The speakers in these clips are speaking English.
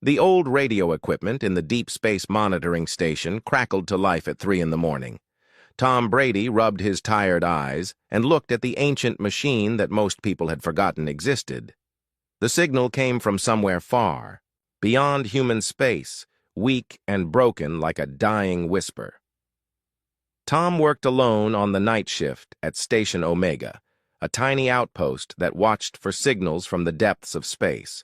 The old radio equipment in the deep space monitoring station crackled to life at 3 in the morning. Tom Brady rubbed his tired eyes and looked at the ancient machine that most people had forgotten existed. The signal came from somewhere far, beyond human space, weak and broken like a dying whisper. Tom worked alone on the night shift at Station Omega, a tiny outpost that watched for signals from the depths of space.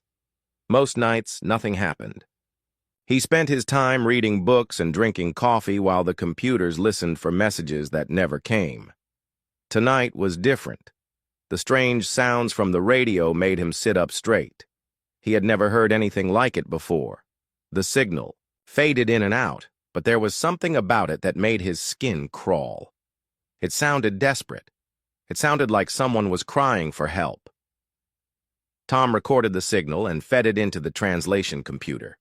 Most nights, nothing happened. He spent his time reading books and drinking coffee while the computers listened for messages that never came. Tonight was different. The strange sounds from the radio made him sit up straight. He had never heard anything like it before. The signal faded in and out, but there was something about it that made his skin crawl. It sounded desperate. It sounded like someone was crying for help. Tom recorded the signal and fed it into the translation computer.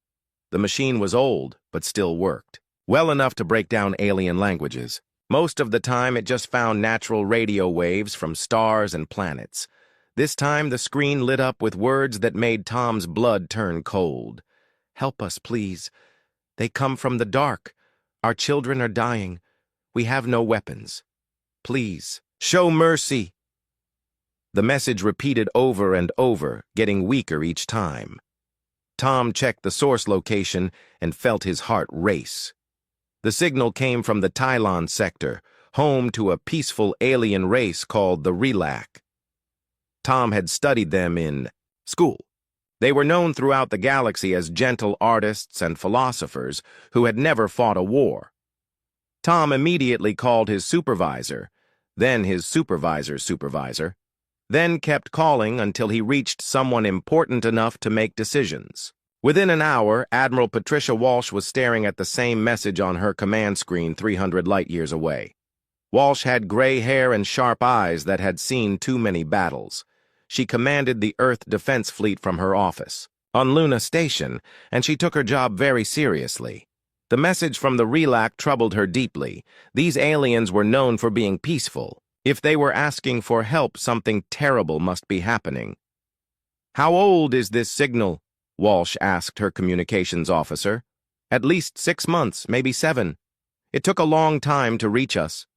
The machine was old, but still worked, well enough to break down alien languages. Most of the time, it just found natural radio waves from stars and planets. This time, the screen lit up with words that made Tom's blood turn cold. "Help us, please. They come from the dark. Our children are dying. We have no weapons. Please, show mercy." The message repeated over and over, getting weaker each time. Tom checked the source location and felt his heart race. The signal came from the Tylon sector, home to a peaceful alien race called the Relac. Tom had studied them in school. They were known throughout the galaxy as gentle artists and philosophers who had never fought a war. Tom immediately called his supervisor, then his supervisor's supervisor, then kept calling until he reached someone important enough to make decisions. Within an hour, Admiral Patricia Walsh was staring at the same message on her command screen 300 light-years away. Walsh had gray hair and sharp eyes that had seen too many battles. She commanded the Earth Defense Fleet from her office on Luna Station, and she took her job very seriously. The message from the Relac troubled her deeply. These aliens were known for being peaceful. If they were asking for help, something terrible must be happening. "How old is this signal?" Walsh asked her communications officer. "At least 6 months, maybe 7. It took a long time to reach us."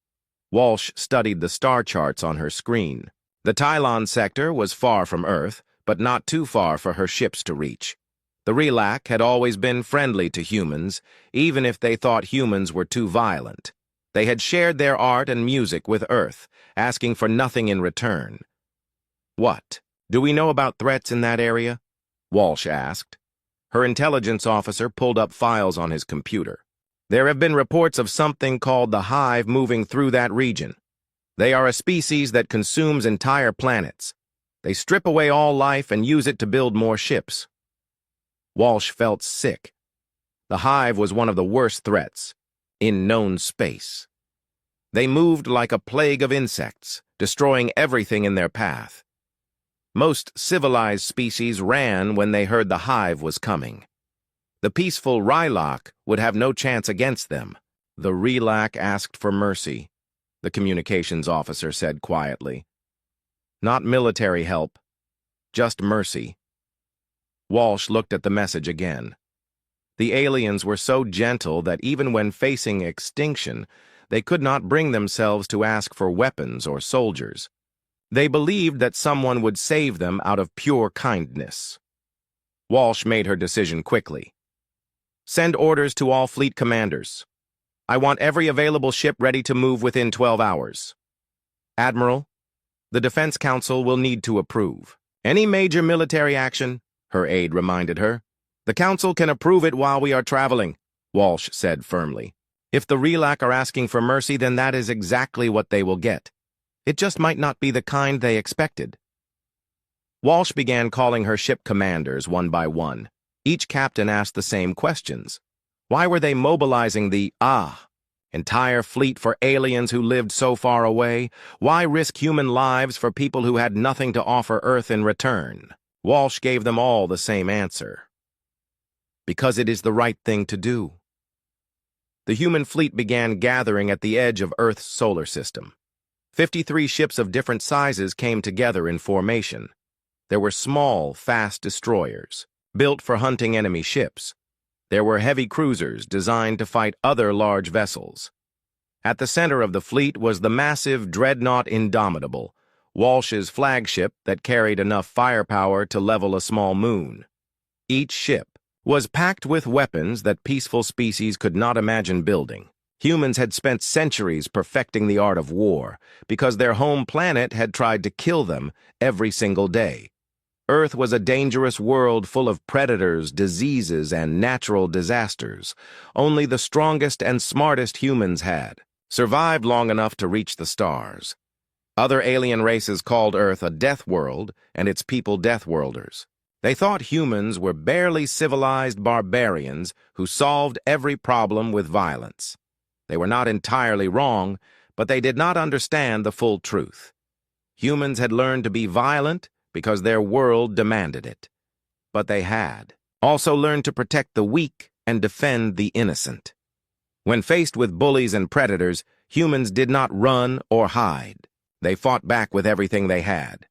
Walsh studied the star charts on her screen. The Tylon sector was far from Earth, but not too far for her ships to reach. The Relac had always been friendly to humans, even if they thought humans were too violent. They had shared their art and music with Earth, asking for nothing in return. "What? Do we know about threats in that area?" Walsh asked. Her intelligence officer pulled up files on his computer. "There have been reports of something called the Hive moving through that region. They are a species that consumes entire planets. They strip away all life and use it to build more ships." Walsh felt sick. The Hive was one of the worst threats in known space. They moved like a plague of insects, destroying everything in their path. Most civilized species ran when they heard the Hive was coming. The peaceful Rylock would have no chance against them. The Relac asked for mercy, the communications officer said quietly. "Not military help, just mercy." Walsh looked at the message again. The aliens were so gentle that even when facing extinction, they could not bring themselves to ask for weapons or soldiers. They believed that someone would save them out of pure kindness. Walsh made her decision quickly. "Send orders to all fleet commanders. I want every available ship ready to move within 12 hours. Admiral, the Defense Council will need to approve any major military action," her aide reminded her. "The Council can approve it while we are traveling," Walsh said firmly. "If the Relac are asking for mercy, then that is exactly what they will get. It just might not be the kind they expected." Walsh began calling her ship commanders one by one. Each captain asked the same questions. Why were they mobilizing the entire fleet for aliens who lived so far away? Why risk human lives for people who had nothing to offer Earth in return? Walsh gave them all the same answer. Because it is the right thing to do. The human fleet began gathering at the edge of Earth's solar system. 53 ships of different sizes came together in formation. There were small, fast destroyers, built for hunting enemy ships. There were heavy cruisers designed to fight other large vessels. At the center of the fleet was the massive dreadnought Indomitable, Walsh's flagship that carried enough firepower to level a small moon. Each ship was packed with weapons that peaceful species could not imagine building. Humans had spent centuries perfecting the art of war because their home planet had tried to kill them every single day. Earth was a dangerous world full of predators, diseases, and natural disasters. Only the strongest and smartest humans had survived long enough to reach the stars. Other alien races called Earth a death world and its people DeathWorlders. They thought humans were barely civilized barbarians who solved every problem with violence. They were not entirely wrong, but they did not understand the full truth. Humans had learned to be violent because their world demanded it. But they had also learned to protect the weak and defend the innocent. When faced with bullies and predators, humans did not run or hide. They fought back with everything they had.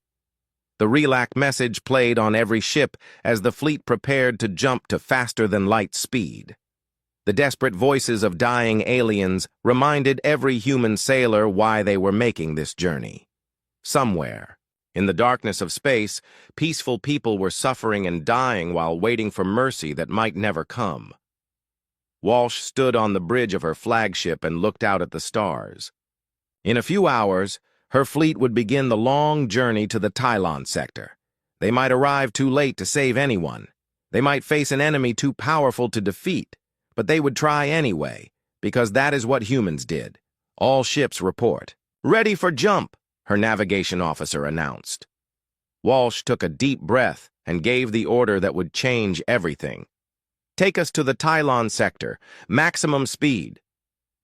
The Relac message played on every ship as the fleet prepared to jump to faster-than-light speed. The desperate voices of dying aliens reminded every human sailor why they were making this journey. Somewhere, in the darkness of space, peaceful people were suffering and dying while waiting for mercy that might never come. Walsh stood on the bridge of her flagship and looked out at the stars. In a few hours, her fleet would begin the long journey to the Tylon sector. They might arrive too late to save anyone. They might face an enemy too powerful to defeat, but they would try anyway, because that is what humans did. All ships report. "Ready for jump," her navigation officer announced. Walsh took a deep breath and gave the order that would change everything. "Take us to the Tylon sector, maximum speed."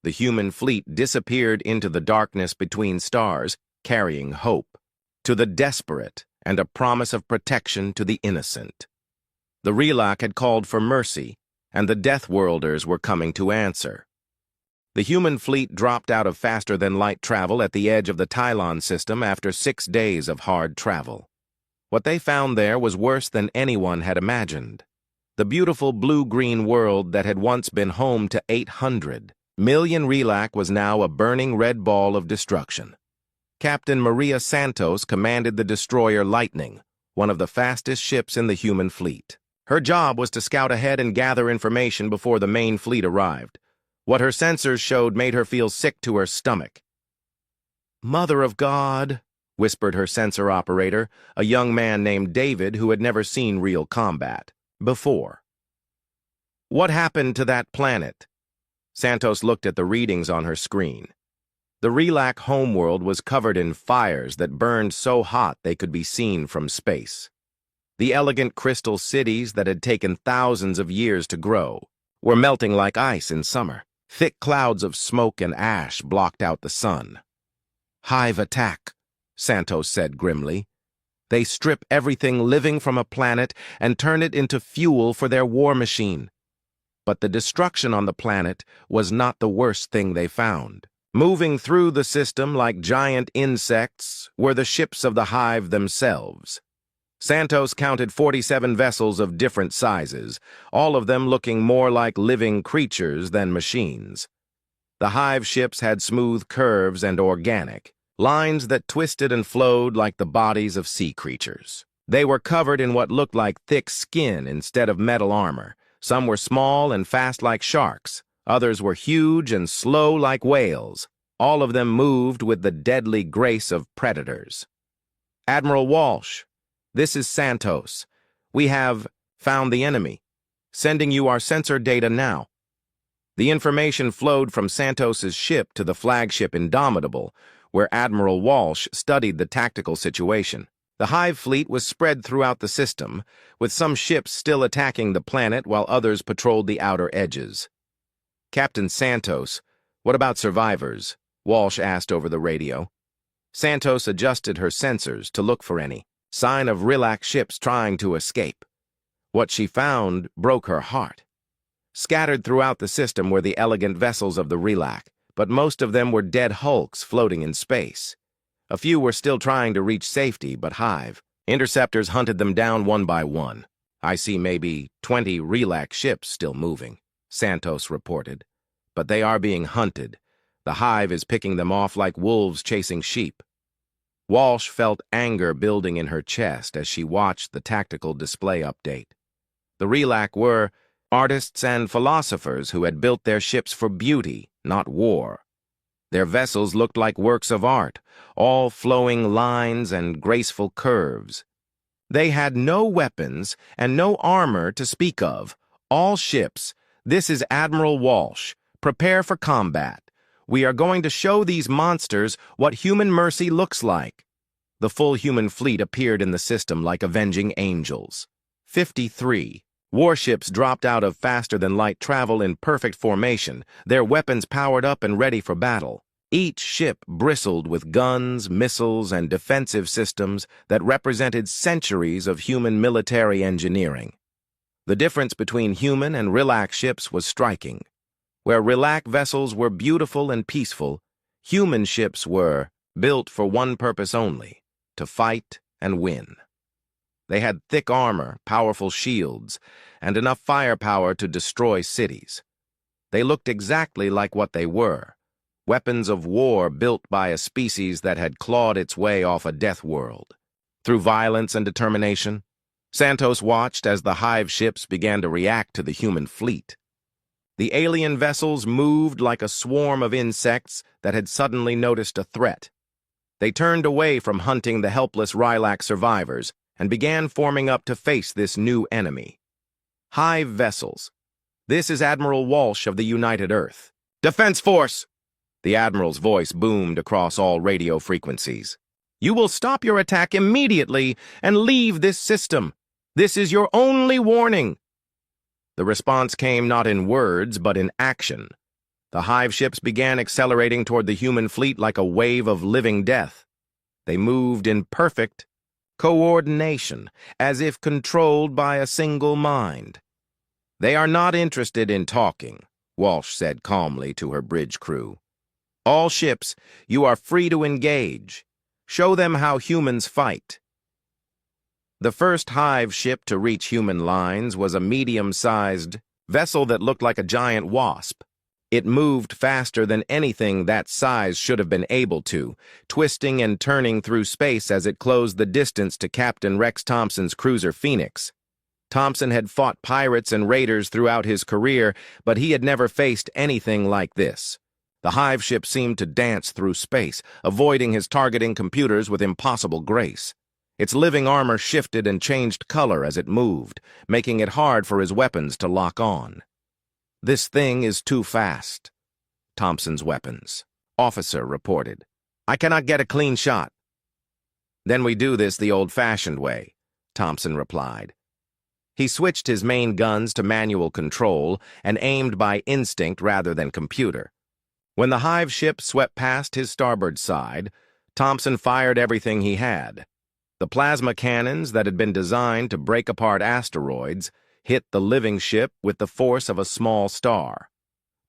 The human fleet disappeared into the darkness between stars, carrying hope to the desperate and a promise of protection to the innocent. The Relac had called for mercy, and the DeathWorlders were coming to answer. The human fleet dropped out of faster-than-light travel at the edge of the Tylon system after 6 days of hard travel. What they found there was worse than anyone had imagined. The beautiful blue-green world that had once been home to 800 million Relac was now a burning red ball of destruction. Captain Maria Santos commanded the destroyer Lightning, one of the fastest ships in the human fleet. Her job was to scout ahead and gather information before the main fleet arrived. What her sensors showed made her feel sick to her stomach. "Mother of God," whispered her sensor operator, a young man named David who had never seen real combat before. "What happened to that planet?" Santos looked at the readings on her screen. The Relac homeworld was covered in fires that burned so hot they could be seen from space. The elegant crystal cities that had taken thousands of years to grow were melting like ice in summer. Thick clouds of smoke and ash blocked out the sun. "Hive attack," Santos said grimly. "They strip everything living from a planet and turn it into fuel for their war machine." But the destruction on the planet was not the worst thing they found. Moving through the system like giant insects were the ships of the Hive themselves. Santos counted 47 vessels of different sizes, all of them looking more like living creatures than machines. The Hive ships had smooth curves and organic lines that twisted and flowed like the bodies of sea creatures. They were covered in what looked like thick skin instead of metal armor. Some were small and fast like sharks. Others were huge and slow like whales. All of them moved with the deadly grace of predators. "Admiral Walsh, this is Santos. We have found the enemy. Sending you our sensor data now." The information flowed from Santos's ship to the flagship Indomitable, where Admiral Walsh studied the tactical situation. The Hive fleet was spread throughout the system, with some ships still attacking the planet while others patrolled the outer edges. "Captain Santos, what about survivors?" Walsh asked over the radio. Santos adjusted her sensors to look for any sign of Relac ships trying to escape. What she found broke her heart. Scattered throughout the system were the elegant vessels of the Relac, but most of them were dead hulks floating in space. A few were still trying to reach safety, but Hive interceptors hunted them down one by one. I see maybe 20 relax ships still moving, Santos reported. But they are being hunted. The hive is picking them off like wolves chasing sheep. Walsh felt anger building in her chest as she watched the tactical display update. The Relac were artists and philosophers who had built their ships for beauty, not war. Their vessels looked like works of art, all flowing lines and graceful curves. They had no weapons and no armor to speak of. All ships. This is Admiral Walsh. Prepare for combat. We are going to show these monsters what human mercy looks like. The full human fleet appeared in the system like avenging angels. 53. Warships dropped out of faster-than-light travel in perfect formation, their weapons powered up and ready for battle. Each ship bristled with guns, missiles, and defensive systems that represented centuries of human military engineering. The difference between human and Relac ships was striking. Where Relac vessels were beautiful and peaceful, human ships were built for one purpose only: to fight and win. They had thick armor, powerful shields, and enough firepower to destroy cities. They looked exactly like what they were: weapons of war built by a species that had clawed its way off a death world. Through violence and determination, Santos watched as the hive ships began to react to the human fleet. The alien vessels moved like a swarm of insects that had suddenly noticed a threat. They turned away from hunting the helpless Relac survivors and began forming up to face this new enemy. Hive vessels. This is Admiral Walsh of the United Earth. Defense Force! The Admiral's voice boomed across all radio frequencies. You will stop your attack immediately and leave this system. This is your only warning. The response came not in words, but in action. The hive ships began accelerating toward the human fleet like a wave of living death. They moved in perfect coordination, as if controlled by a single mind. They are not interested in talking, Walsh said calmly to her bridge crew. All ships, you are free to engage. Show them how humans fight. The first hive ship to reach human lines was a medium-sized vessel that looked like a giant wasp. It moved faster than anything that size should have been able to, twisting and turning through space as it closed the distance to Captain Rex Thompson's cruiser Phoenix. Thompson had fought pirates and raiders throughout his career, but he had never faced anything like this. The hive ship seemed to dance through space, avoiding his targeting computers with impossible grace. Its living armor shifted and changed color as it moved, making it hard for his weapons to lock on. This thing is too fast. Thompson's weapons. Officer reported. I cannot get a clean shot. Then we do this the old-fashioned way, Thompson replied. He switched his main guns to manual control and aimed by instinct rather than computer. When the hive ship swept past his starboard side, Thompson fired everything he had. The plasma cannons that had been designed to break apart asteroids hit the living ship with the force of a small star.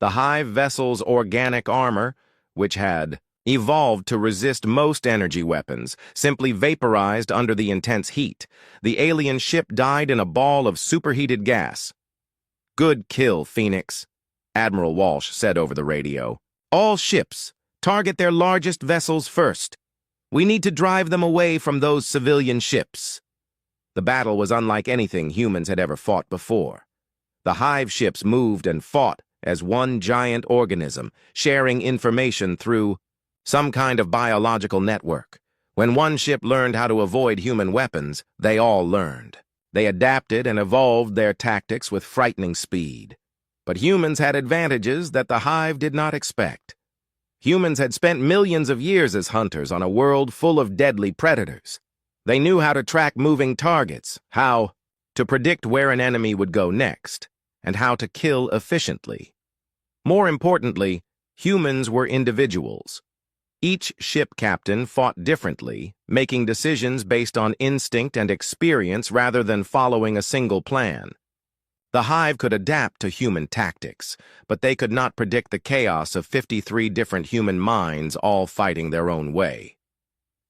The hive vessel's organic armor, which had evolved to resist most energy weapons, simply vaporized under the intense heat. The alien ship died in a ball of superheated gas. Good kill, Phoenix, Admiral Walsh said over the radio. All ships, target their largest vessels first. We need to drive them away from those civilian ships. The battle was unlike anything humans had ever fought before. The hive ships moved and fought as one giant organism, sharing information through some kind of biological network. When one ship learned how to avoid human weapons, they all learned. They adapted and evolved their tactics with frightening speed. But humans had advantages that the hive did not expect. Humans had spent millions of years as hunters on a world full of deadly predators. They knew how to track moving targets, how to predict where an enemy would go next, and how to kill efficiently. More importantly, humans were individuals. Each ship captain fought differently, making decisions based on instinct and experience rather than following a single plan. The hive could adapt to human tactics, but they could not predict the chaos of 53 different human minds all fighting their own way.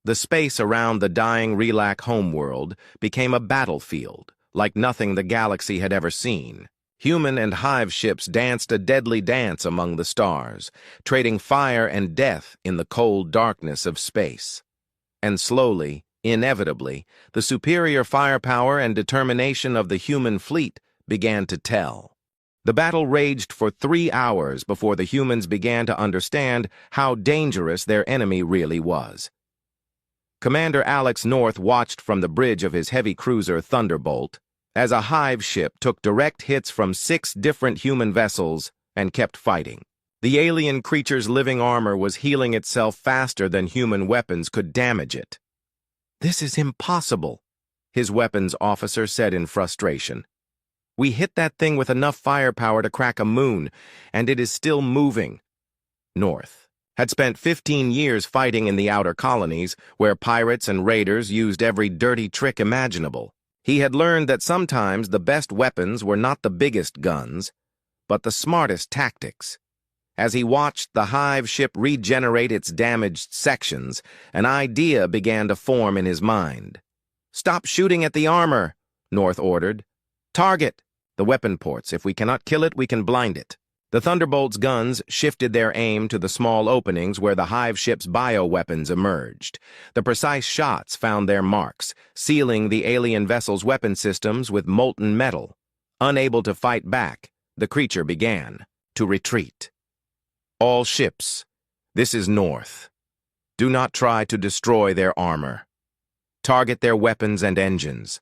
The space around the dying Relac homeworld became a battlefield, like nothing the galaxy had ever seen. Human and hive ships danced a deadly dance among the stars, trading fire and death in the cold darkness of space. And slowly, inevitably, the superior firepower and determination of the human fleet began to tell. The battle raged for 3 hours before the humans began to understand how dangerous their enemy really was. Commander Alex North watched from the bridge of his heavy cruiser Thunderbolt as a hive ship took direct hits from 6 different human vessels and kept fighting. The alien creature's living armor was healing itself faster than human weapons could damage it. "This is impossible," his weapons officer said in frustration. "We hit that thing with enough firepower to crack a moon, and it is still moving." North had spent 15 years fighting in the outer colonies, where pirates and raiders used every dirty trick imaginable. He had learned that sometimes the best weapons were not the biggest guns, but the smartest tactics. As he watched the hive ship regenerate its damaged sections, an idea began to form in his mind. "Stop shooting at the armor," North ordered. "Target the weapon ports. If we cannot kill it, we can blind it." The Thunderbolt's guns shifted their aim to the small openings where the hive ship's bioweapons emerged. The precise shots found their marks, sealing the alien vessel's weapon systems with molten metal. Unable to fight back, the creature began to retreat. "All ships, this is North. Do not try to destroy their armor. Target their weapons and engines.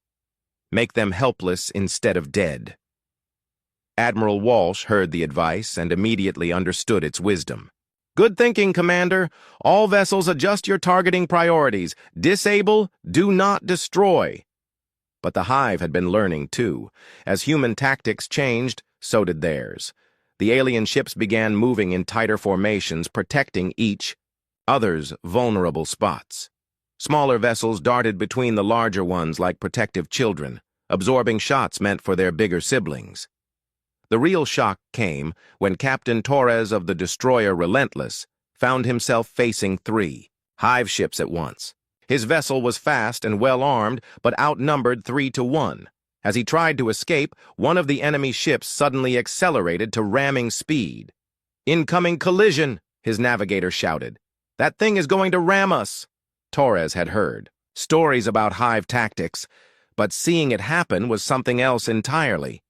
Make them helpless instead of dead." Admiral Walsh heard the advice and immediately understood its wisdom. "Good thinking, Commander. All vessels, adjust your targeting priorities. Disable, do not destroy." But the Hive had been learning too. As human tactics changed, so did theirs. The alien ships began moving in tighter formations, protecting each other's vulnerable spots. Smaller vessels darted between the larger ones like protective children, absorbing shots meant for their bigger siblings. The real shock came when Captain Torres of the destroyer Relentless found himself facing 3 hive ships at once. His vessel was fast and well-armed, but outnumbered 3 to 1. As he tried to escape, one of the enemy ships suddenly accelerated to ramming speed. "Incoming collision," his navigator shouted. "That thing is going to ram us." Torres had heard stories about hive tactics, but seeing it happen was something else entirely.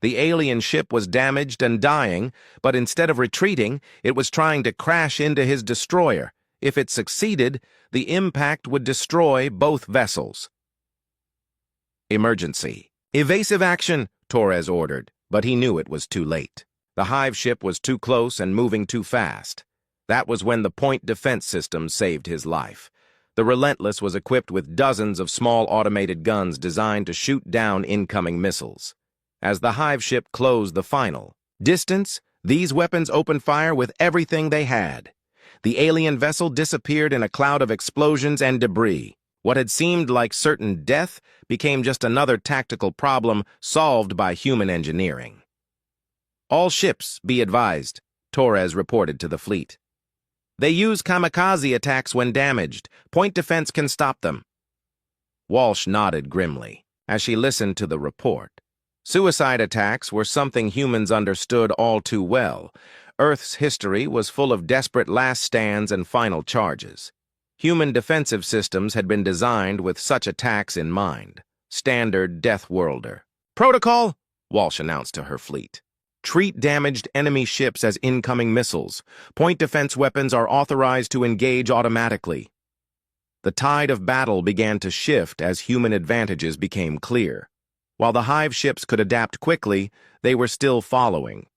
The alien ship was damaged and dying, but instead of retreating, it was trying to crash into his destroyer. If it succeeded, the impact would destroy both vessels. "Emergency. Evasive action," Torres ordered, but he knew it was too late. The hive ship was too close and moving too fast. That was when the point defense system saved his life. The Relentless was equipped with dozens of small automated guns designed to shoot down incoming missiles. As the hive ship closed the final distance, these weapons opened fire with everything they had. The alien vessel disappeared in a cloud of explosions and debris. What had seemed like certain death became just another tactical problem solved by human engineering. "All ships, be advised," Torres reported to the fleet. "They use kamikaze attacks when damaged. Point defense can stop them." Walsh nodded grimly as she listened to the report. Suicide attacks were something humans understood all too well. Earth's history was full of desperate last stands and final charges. Human defensive systems had been designed with such attacks in mind. Standard Deathworlder. "Protocol," Walsh announced to her fleet. "Treat damaged enemy ships as incoming missiles. Point defense weapons are authorized to engage automatically." The tide of battle began to shift as human advantages became clear. While the hive ships could adapt quickly, they were still following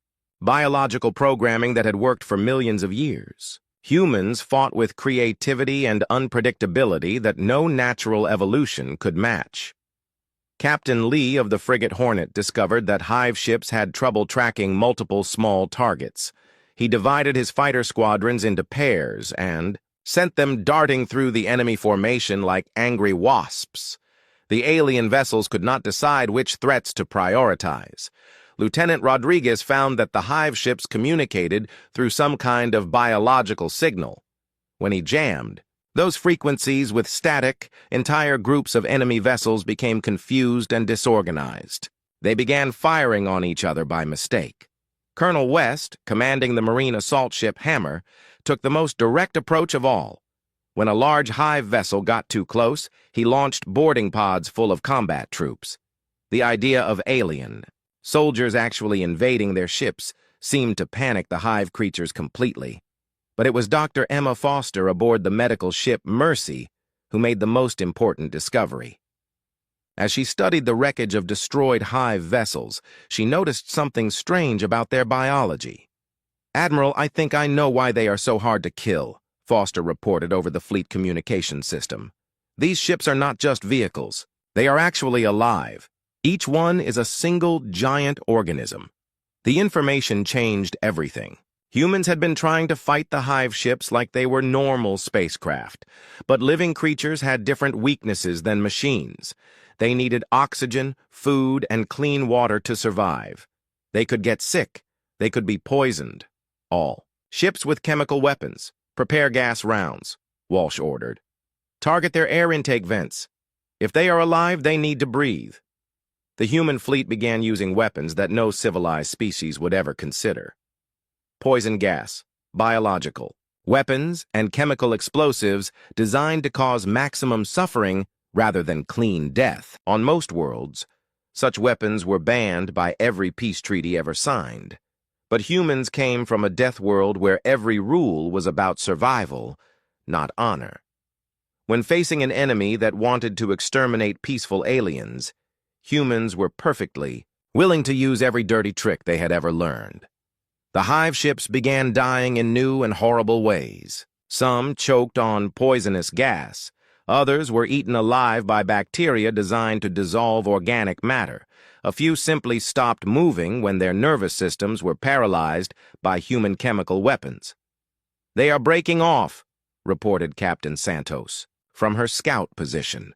biological programming that had worked for millions of years. Humans fought with creativity and unpredictability that no natural evolution could match. Captain Lee of the frigate Hornet discovered that hive ships had trouble tracking multiple small targets. He divided his fighter squadrons into pairs and sent them darting through the enemy formation like angry wasps. The alien vessels could not decide which threats to prioritize. Lieutenant Rodriguez found that the hive ships communicated through some kind of biological signal. When he jammed, Those frequencies with static, entire groups of enemy vessels became confused and disorganized. They began firing on each other by mistake. Colonel West, commanding the Marine assault ship Hammer, took the most direct approach of all. When a large hive vessel got too close, he launched boarding pods full of combat troops. The idea of alien, soldiers actually invading their ships, seemed to panic the hive creatures completely. But it was Dr. Emma Foster aboard the medical ship Mercy who made the most important discovery. As she studied the wreckage of destroyed hive vessels, she noticed something strange about their biology. "Admiral, I think I know why they are so hard to kill," Foster reported over the fleet communication system. "These ships are not just vehicles. They are actually alive. Each one is a single giant organism." The information changed everything. Humans had been trying to fight the hive ships like they were normal spacecraft, but living creatures had different weaknesses than machines. They needed oxygen, food, and clean water to survive. They could get sick. They could be poisoned. All. "Ships with chemical weapons. Prepare gas rounds," Walsh ordered. "Target their air intake vents. If they are alive, they need to breathe." The human fleet began using weapons that no civilized species would ever consider. Poison gas, biological, weapons, and chemical explosives designed to cause maximum suffering rather than clean death. On most worlds, such weapons were banned by every peace treaty ever signed. But humans came from a death world where every rule was about survival, not honor. When facing an enemy that wanted to exterminate peaceful aliens, humans were perfectly willing to use every dirty trick they had ever learned. The hive ships began dying in new and horrible ways. Some choked on poisonous gas. Others were eaten alive by bacteria designed to dissolve organic matter. A few simply stopped moving when their nervous systems were paralyzed by human chemical weapons. "They are breaking off," reported Captain Santos from her scout position.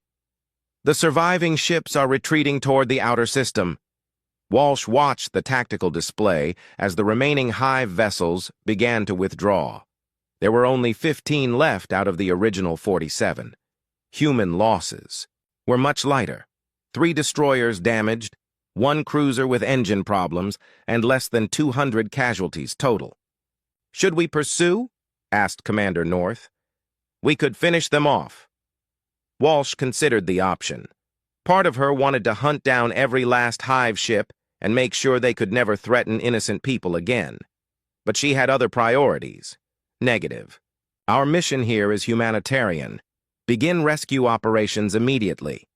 "The surviving ships are retreating toward the outer system." Walsh watched the tactical display as the remaining hive vessels began to withdraw. There were only 15 left out of the original 47. Human losses were much lighter. 3 destroyers damaged, 1 cruiser with engine problems, and less than 200 casualties total. "Should we pursue?" asked Commander North. "We could finish them off." Walsh considered the option. Part of her wanted to hunt down every last hive ship and make sure they could never threaten innocent people again. But she had other priorities. Negative. "Our mission here is humanitarian. Begin rescue operations immediately."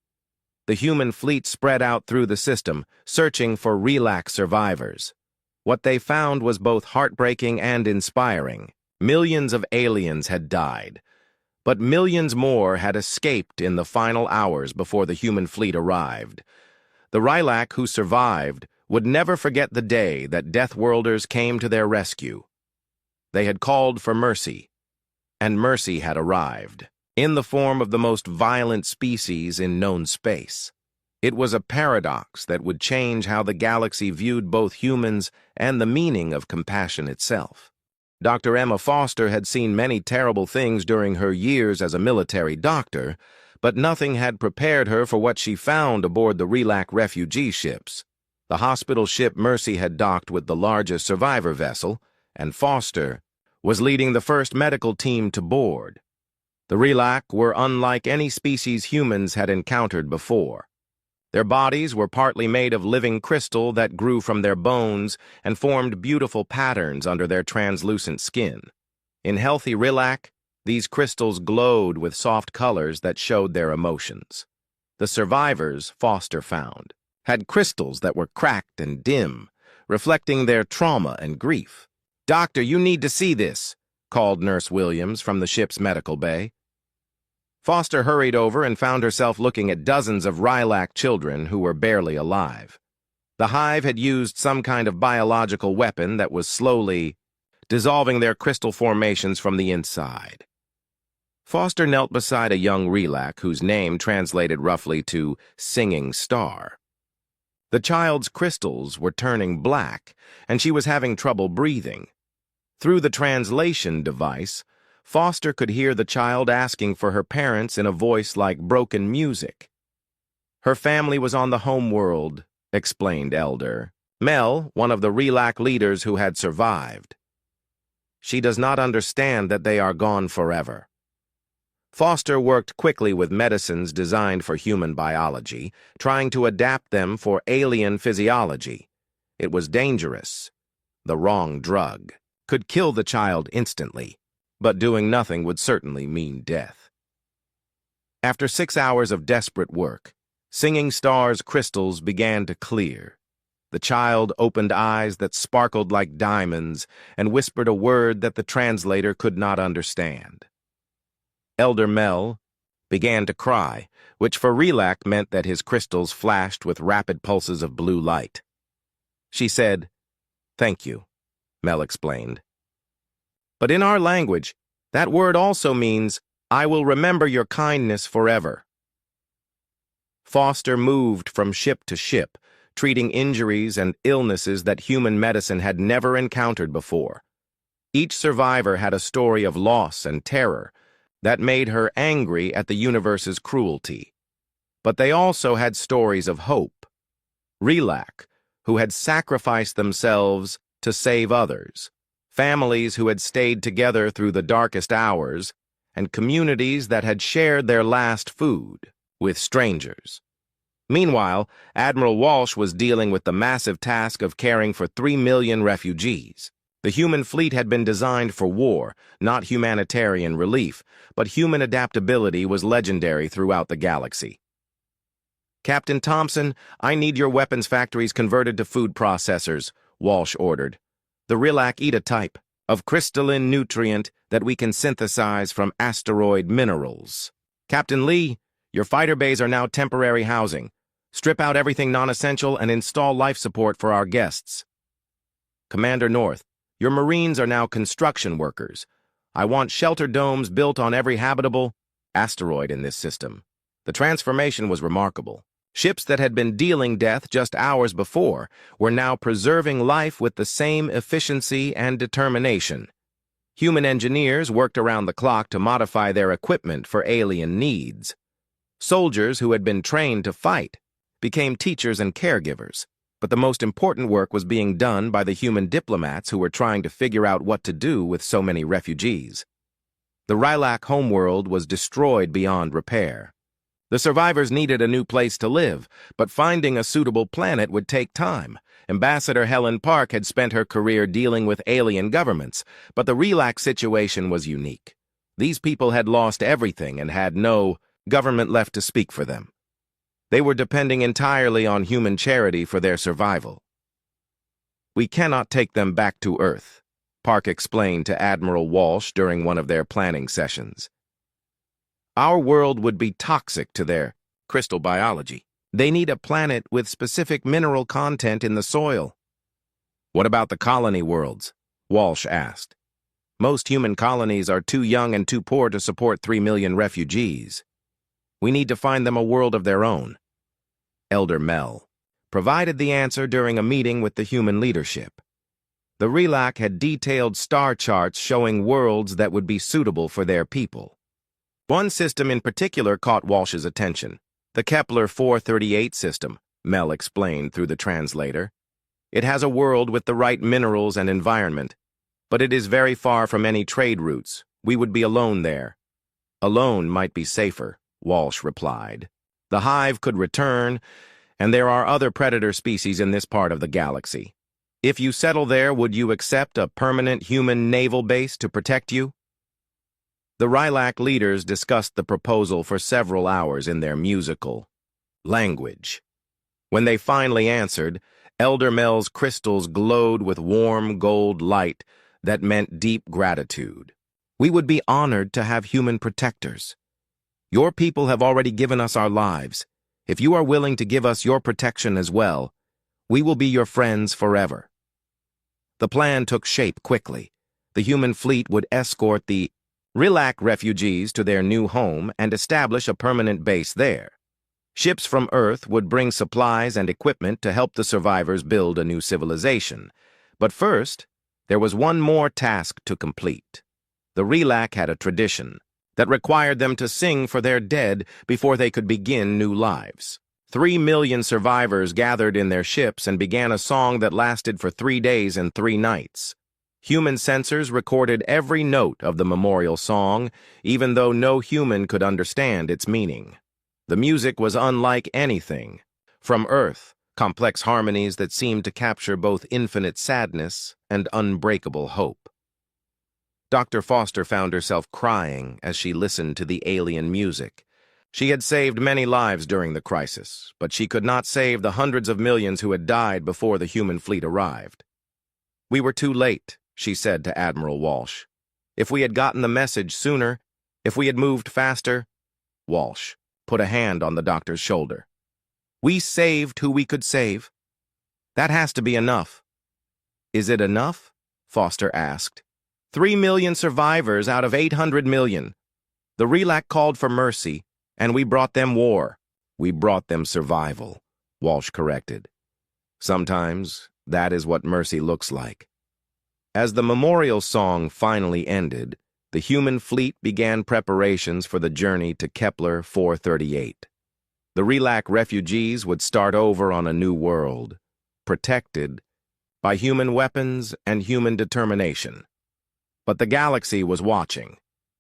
The human fleet spread out through the system, searching for relax survivors. What they found was both heartbreaking and inspiring. Millions of aliens had died, but millions more had escaped in the final hours before the human fleet arrived. The Rylac who survived would never forget the day that Deathworlders came to their rescue. They had called for mercy, and mercy had arrived, in the form of the most violent species in known space. It was a paradox that would change how the galaxy viewed both humans and the meaning of compassion itself. Dr. Emma Foster had seen many terrible things during her years as a military doctor, but nothing had prepared her for what she found aboard the Relac refugee ships. The hospital ship Mercy had docked with the largest survivor vessel, and Foster was leading the first medical team to board. The Relac were unlike any species humans had encountered before. Their bodies were partly made of living crystal that grew from their bones and formed beautiful patterns under their translucent skin. In healthy Relac, these crystals glowed with soft colors that showed their emotions. The survivors, Foster found, had crystals that were cracked and dim, reflecting their trauma and grief. "Doctor, you need to see this," called Nurse Williams from the ship's medical bay. Foster hurried over and found herself looking at dozens of Rylac children who were barely alive. The hive had used some kind of biological weapon that was slowly dissolving their crystal formations from the inside. Foster knelt beside a young Relac whose name translated roughly to singing star. The child's crystals were turning black, and she was having trouble breathing. Through the translation device, Foster could hear the child asking for her parents in a voice like broken music. Her family was on the homeworld, explained Elder Mel, one of the Relac leaders who had survived. She does not understand that they are gone forever. Foster worked quickly with medicines designed for human biology, trying to adapt them for alien physiology. It was dangerous. The wrong drug could kill the child instantly, but doing nothing would certainly mean death. After 6 hours of desperate work, Singing Star's crystals began to clear. The child opened eyes that sparkled like diamonds and whispered a word that the translator could not understand. Elder Mel began to cry, which for Relac meant that his crystals flashed with rapid pulses of blue light. She said, "Thank you," Mel explained. "But in our language, that word also means, 'I will remember your kindness forever.'" Foster moved from ship to ship, treating injuries and illnesses that human medicine had never encountered before. Each survivor had a story of loss and terror that made her angry at the universe's cruelty. But they also had stories of hope. Relac, who had sacrificed themselves to save others, families who had stayed together through the darkest hours, and communities that had shared their last food with strangers. Meanwhile, Admiral Walsh was dealing with the massive task of caring for 3 million refugees. The human fleet had been designed for war, not humanitarian relief, but human adaptability was legendary throughout the galaxy. "Captain Thompson, I need your weapons factories converted to food processors," Walsh ordered. "The Relac eat a type of crystalline nutrient that we can synthesize from asteroid minerals. Captain Lee, your fighter bays are now temporary housing. Strip out everything non-essential and install life support for our guests. Commander North, your Marines are now construction workers. I want shelter domes built on every habitable asteroid in this system." The transformation was remarkable. Ships that had been dealing death just hours before were now preserving life with the same efficiency and determination. Human engineers worked around the clock to modify their equipment for alien needs. Soldiers who had been trained to fight became teachers and caregivers, but the most important work was being done by the human diplomats who were trying to figure out what to do with so many refugees. The Relac homeworld was destroyed beyond repair. The survivors needed a new place to live, but finding a suitable planet would take time. Ambassador Helen Park had spent her career dealing with alien governments, but the Relac situation was unique. These people had lost everything and had no government left to speak for them. They were depending entirely on human charity for their survival. "We cannot take them back to Earth," Park explained to Admiral Walsh during one of their planning sessions. "Our world would be toxic to their crystal biology. They need a planet with specific mineral content in the soil." "What about the colony worlds?" Walsh asked. "Most human colonies are too young and too poor to support 3 million refugees. We need to find them a world of their own." Elder Mel provided the answer during a meeting with the human leadership. The Relac had detailed star charts showing worlds that would be suitable for their people. One system in particular caught Walsh's attention, the Kepler 438 system, Mel explained through the translator. "It has a world with the right minerals and environment, but it is very far from any trade routes. We would be alone there." "Alone might be safer," Walsh replied. "The hive could return, and there are other predator species in this part of the galaxy. If you settle there, would you accept a permanent human naval base to protect you?" The Relac leaders discussed the proposal for several hours in their musical language. When they finally answered, Elder Mel's crystals glowed with warm gold light that meant deep gratitude. "We would be honored to have human protectors. Your people have already given us our lives. If you are willing to give us your protection as well, we will be your friends forever." The plan took shape quickly. The human fleet would escort the Relac refugees to their new home and establish a permanent base there. Ships from Earth would bring supplies and equipment to help the survivors build a new civilization. But first, there was one more task to complete. The Relac had a tradition that required them to sing for their dead before they could begin new lives. 3 million survivors gathered in their ships and began a song that lasted for 3 days and 3 nights. Human sensors recorded every note of the memorial song, even though no human could understand its meaning. The music was unlike anything from Earth, complex harmonies that seemed to capture both infinite sadness and unbreakable hope. Dr. Foster found herself crying as she listened to the alien music. She had saved many lives during the crisis, but she could not save the hundreds of millions who had died before the human fleet arrived. "We were too late," she said to Admiral Walsh. "If we had gotten the message sooner, if we had moved faster—" Walsh put a hand on the doctor's shoulder. "We saved who we could save. That has to be enough." "Is it enough?" Foster asked. 3 million survivors out of 800 million. The Relac called for mercy, and we brought them war. "We brought them survival," Walsh corrected. "Sometimes that is what mercy looks like." As the memorial song finally ended, the human fleet began preparations for the journey to Kepler 438. The Relac refugees would start over on a new world, protected by human weapons and human determination. But the galaxy was watching,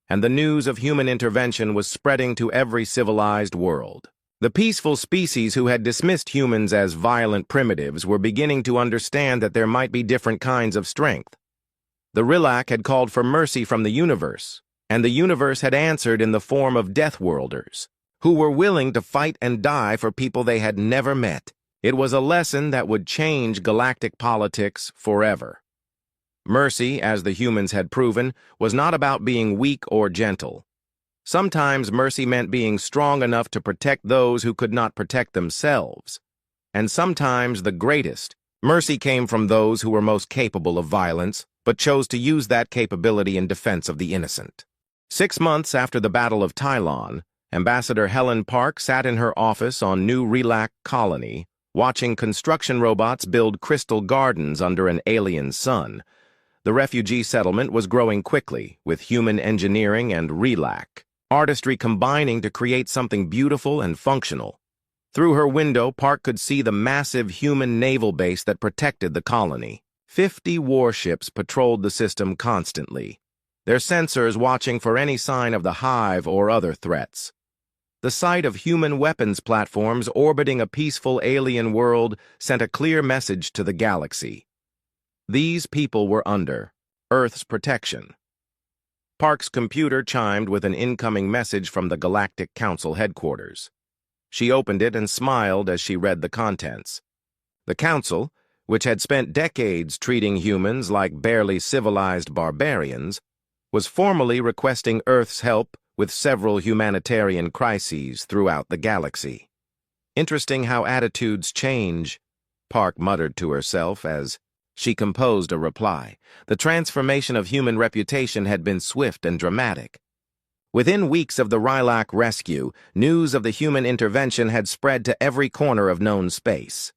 and the news of human intervention was spreading to every civilized world. The peaceful species who had dismissed humans as violent primitives were beginning to understand that there might be different kinds of strength. The Relac had called for mercy from the universe, and the universe had answered in the form of DeathworlDers, who were willing to fight and die for people they had never met. It was a lesson that would change galactic politics forever. Mercy, as the humans had proven, was not about being weak or gentle. Sometimes mercy meant being strong enough to protect those who could not protect themselves. And sometimes the greatest mercy came from those who were most capable of violence, but chose to use that capability in defense of the innocent. 6 months after the Battle of Tylon, Ambassador Helen Park sat in her office on New Relac Colony, watching construction robots build crystal gardens under an alien sun. The refugee settlement was growing quickly, with human engineering and Relac artistry combining to create something beautiful and functional. Through her window, Park could see the massive human naval base that protected the colony. 50 warships patrolled the system constantly, their sensors watching for any sign of the hive or other threats. The sight of human weapons platforms orbiting a peaceful alien world sent a clear message to the galaxy. These people were under Earth's protection. Park's computer chimed with an incoming message from the Galactic Council headquarters. She opened it and smiled as she read the contents. The Council, which had spent decades treating humans like barely civilized barbarians, was formally requesting Earth's help with several humanitarian crises throughout the galaxy. "Interesting how attitudes change," Park muttered to herself as she composed a reply. The transformation of human reputation had been swift and dramatic. Within weeks of the Relac rescue, news of the human intervention had spread to every corner of known space.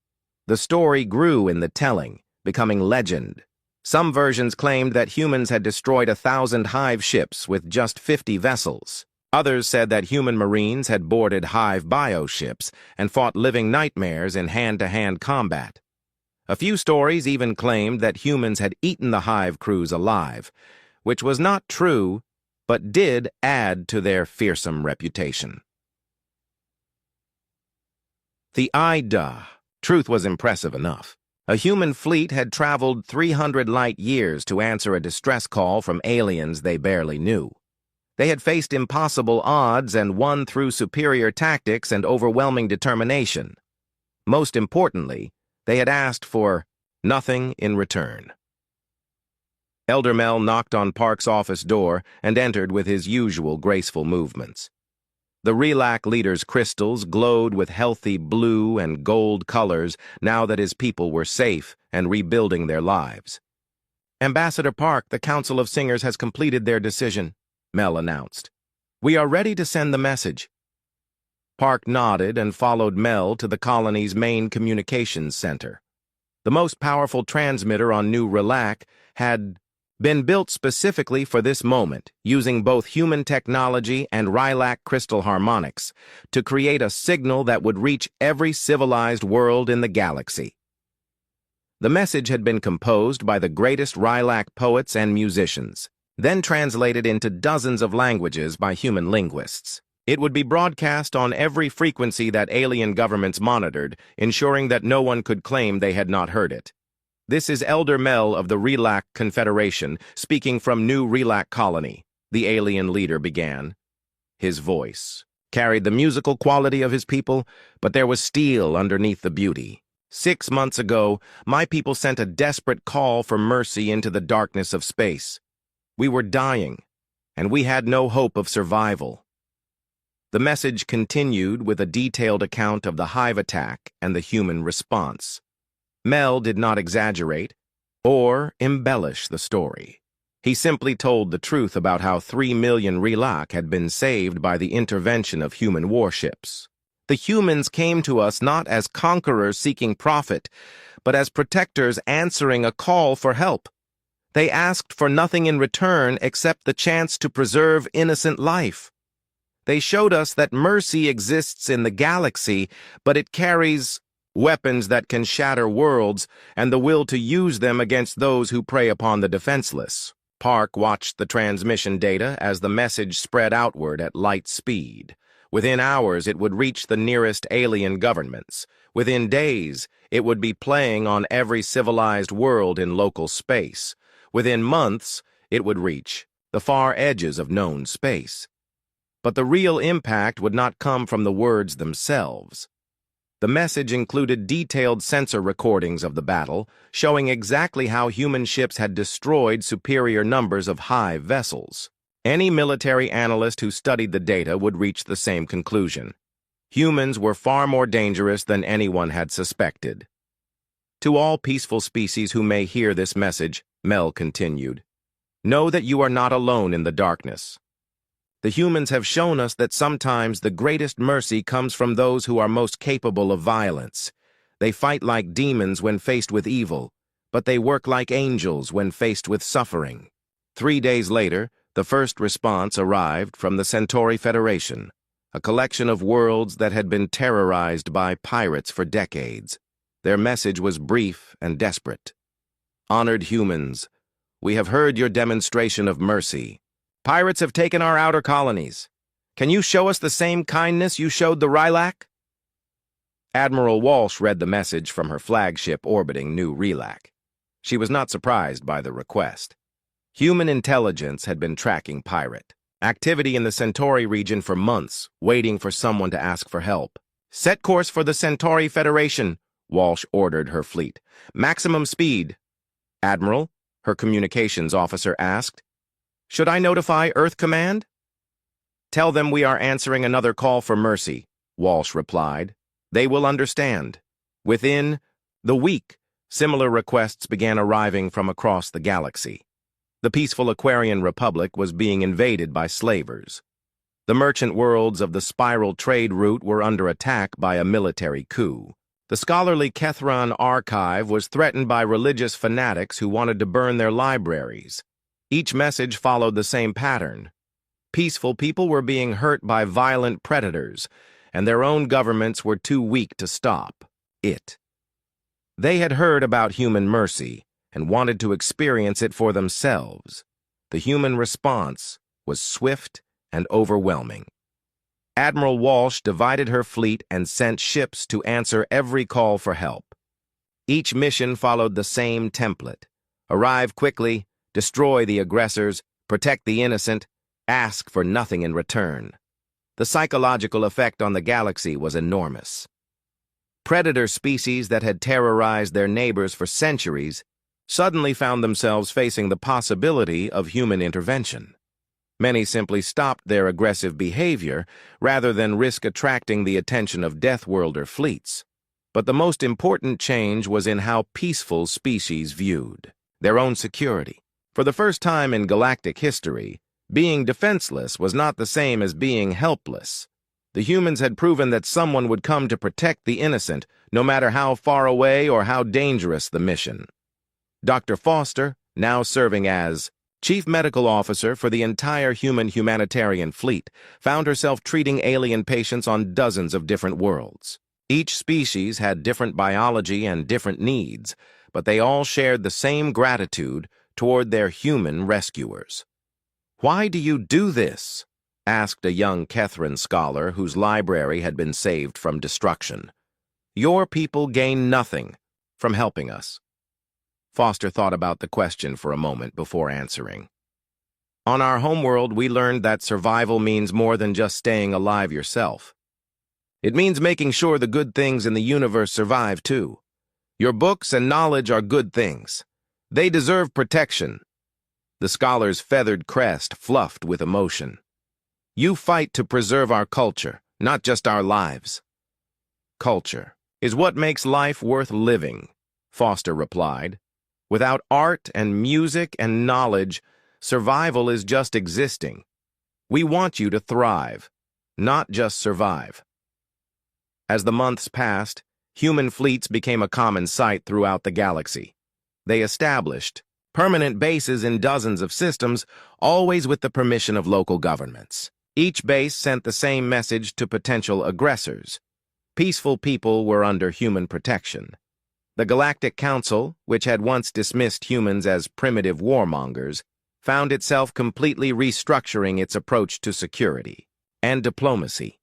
The story grew in the telling, becoming legend. Some versions claimed that humans had destroyed 1,000 hive ships with just 50 vessels. Others said that human marines had boarded hive bioships and fought living nightmares in hand-to-hand combat. A few stories even claimed that humans had eaten the hive crews alive, which was not true, but did add to their fearsome reputation. The Ida. Truth was impressive enough. A human fleet had traveled 300 light years to answer a distress call from aliens they barely knew. They had faced impossible odds and won through superior tactics and overwhelming determination. Most importantly, they had asked for nothing in return. Elder Mel knocked on Park's office door and entered with his usual graceful movements. The Relac leader's crystals glowed with healthy blue and gold colors now that his people were safe and rebuilding their lives. "Ambassador Park, the Council of Singers has completed their decision," Mel announced. "We are ready to send the message." Park nodded and followed Mel to the colony's main communications center. The most powerful transmitter on New Relac had been built specifically for this moment, using both human technology and Rylac crystal harmonics to create a signal that would reach every civilized world in the galaxy. The message had been composed by the greatest Rylac poets and musicians, then translated into dozens of languages by human linguists. It would be broadcast on every frequency that alien governments monitored, ensuring that no one could claim they had not heard it. "This is Elder Mel of the Relac Confederation, speaking from New Relac Colony," the alien leader began. His voice carried the musical quality of his people, but there was steel underneath the beauty. "6 months ago, my people sent a desperate call for mercy into the darkness of space. We were dying, and we had no hope of survival." The message continued with a detailed account of the hive attack and the human response. Mel did not exaggerate or embellish the story. He simply told the truth about how 3 million Relac had been saved by the intervention of human warships. "The humans came to us not as conquerors seeking profit, but as protectors answering a call for help. They asked for nothing in return except the chance to preserve innocent life. They showed us that mercy exists in the galaxy, but it carries weapons that can shatter worlds and the will to use them against those who prey upon the defenseless." Park watched the transmission data as the message spread outward at light speed. Within hours, it would reach the nearest alien governments. Within days, it would be playing on every civilized world in local space. Within months, it would reach the far edges of known space. But the real impact would not come from the words themselves. The message included detailed sensor recordings of the battle, showing exactly how human ships had destroyed superior numbers of hive vessels. Any military analyst who studied the data would reach the same conclusion. Humans were far more dangerous than anyone had suspected. "To all peaceful species who may hear this message," Mel continued, "know that you are not alone in the darkness. The humans have shown us that sometimes the greatest mercy comes from those who are most capable of violence. They fight like demons when faced with evil, but they work like angels when faced with suffering." 3 days later, the first response arrived from the Centauri Federation, a collection of worlds that had been terrorized by pirates for decades. Their message was brief and desperate. "Honored humans, we have heard your demonstration of mercy. Pirates have taken our outer colonies. Can you show us the same kindness you showed the Rylac?" Admiral Walsh read the message from her flagship orbiting New Relac. She was not surprised by the request. Human intelligence had been tracking pirate activity in the Centauri region for months, waiting for someone to ask for help. "Set course for the Centauri Federation," Walsh ordered her fleet. "Maximum speed." "Admiral," her communications officer asked, "should I notify Earth Command?" "Tell them we are answering another call for mercy," Walsh replied. "They will understand." Within the week, similar requests began arriving from across the galaxy. The peaceful Aquarian Republic was being invaded by slavers. The merchant worlds of the spiral trade route were under attack by a military coup. The scholarly Kethron archive was threatened by religious fanatics who wanted to burn their libraries. Each message followed the same pattern. Peaceful people were being hurt by violent predators, and their own governments were too weak to stop it. They had heard about human mercy and wanted to experience it for themselves. The human response was swift and overwhelming. Admiral Walsh divided her fleet and sent ships to answer every call for help. Each mission followed the same template: arrive quickly, destroy the aggressors, protect the innocent, ask for nothing in return. The psychological effect on the galaxy was enormous. Predator species that had terrorized their neighbors for centuries suddenly found themselves facing the possibility of human intervention. Many simply stopped their aggressive behavior rather than risk attracting the attention of Deathworlder fleets. But the most important change was in how peaceful species viewed their own security. For the first time in galactic history, being defenseless was not the same as being helpless. The humans had proven that someone would come to protect the innocent, no matter how far away or how dangerous the mission. Dr. Foster, now serving as Chief Medical Officer for the entire human humanitarian fleet, found herself treating alien patients on dozens of different worlds. Each species had different biology and different needs, but they all shared the same gratitude toward their human rescuers. "Why do you do this?" asked a young Kethran scholar whose library had been saved from destruction. "Your people gain nothing from helping us." Foster thought about the question for a moment before answering. "On our homeworld, we learned that survival means more than just staying alive yourself. It means making sure the good things in the universe survive, too. Your books and knowledge are good things. They deserve protection." The scholar's feathered crest fluffed with emotion. "You fight to preserve our culture, not just our lives." "Culture is what makes life worth living," Foster replied. "Without art and music and knowledge, survival is just existing. We want you to thrive, not just survive." As the months passed, human fleets became a common sight throughout the galaxy. They established permanent bases in dozens of systems, always with the permission of local governments. Each base sent the same message to potential aggressors. Peaceful people were under human protection. The Galactic Council, which had once dismissed humans as primitive warmongers, found itself completely restructuring its approach to security and diplomacy.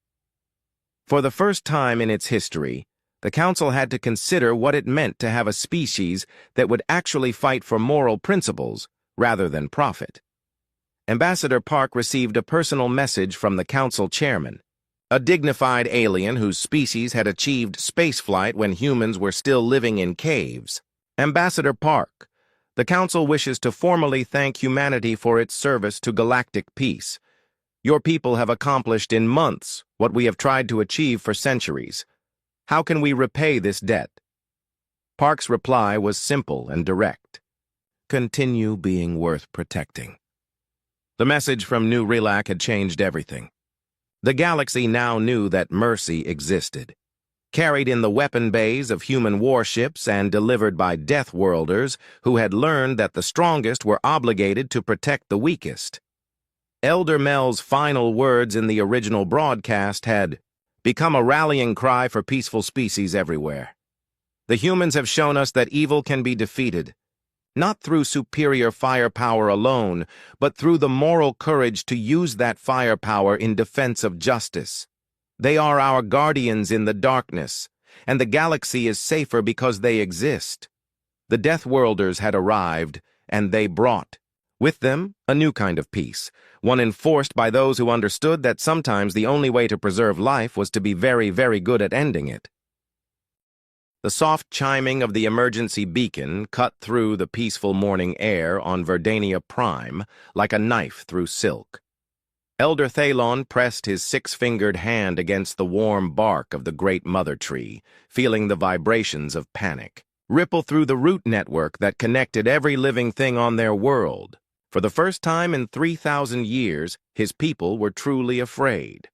For the first time in its history, the Council had to consider what it meant to have a species that would actually fight for moral principles rather than profit. Ambassador Park received a personal message from the Council chairman, a dignified alien whose species had achieved spaceflight when humans were still living in caves. "Ambassador Park, the Council wishes to formally thank humanity for its service to galactic peace. Your people have accomplished in months what we have tried to achieve for centuries. How can we repay this debt?" Park's reply was simple and direct. "Continue being worth protecting." The message from New Relac had changed everything. The galaxy now knew that mercy existed. Carried in the weapon bays of human warships and delivered by Deathworlders who had learned that the strongest were obligated to protect the weakest. Elder Mel's final words in the original broadcast had become a rallying cry for peaceful species everywhere. "The humans have shown us that evil can be defeated, not through superior firepower alone, but through the moral courage to use that firepower in defense of justice. They are our guardians in the darkness, and the galaxy is safer because they exist." The Deathworlders had arrived, and they brought with them a new kind of peace, one enforced by those who understood that sometimes the only way to preserve life was to be very, very good at ending it. The soft chiming of the emergency beacon cut through the peaceful morning air on Verdania Prime like a knife through silk. Elder Thalon pressed his six-fingered hand against the warm bark of the great mother tree, feeling the vibrations of panic ripple through the root network that connected every living thing on their world. For the first time in 3,000 years, his people were truly afraid.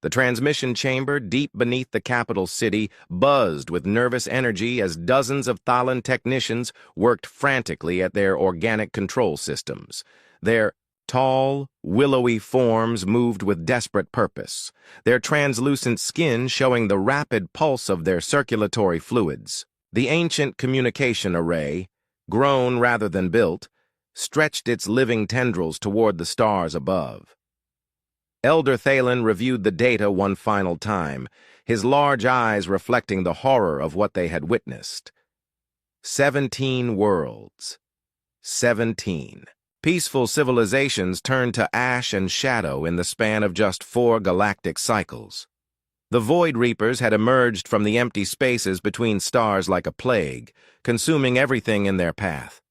The transmission chamber deep beneath the capital city buzzed with nervous energy as dozens of Thalan technicians worked frantically at their organic control systems. Their tall, willowy forms moved with desperate purpose, their translucent skin showing the rapid pulse of their circulatory fluids. The ancient communication array, grown rather than built, stretched its living tendrils toward the stars above. Elder Thalon reviewed the data one final time, his large eyes reflecting the horror of what they had witnessed. 17 worlds. 17. Peaceful civilizations turned to ash and shadow in the span of just 4 galactic cycles. The Void Reapers had emerged from the empty spaces between stars like a plague, consuming everything in their path.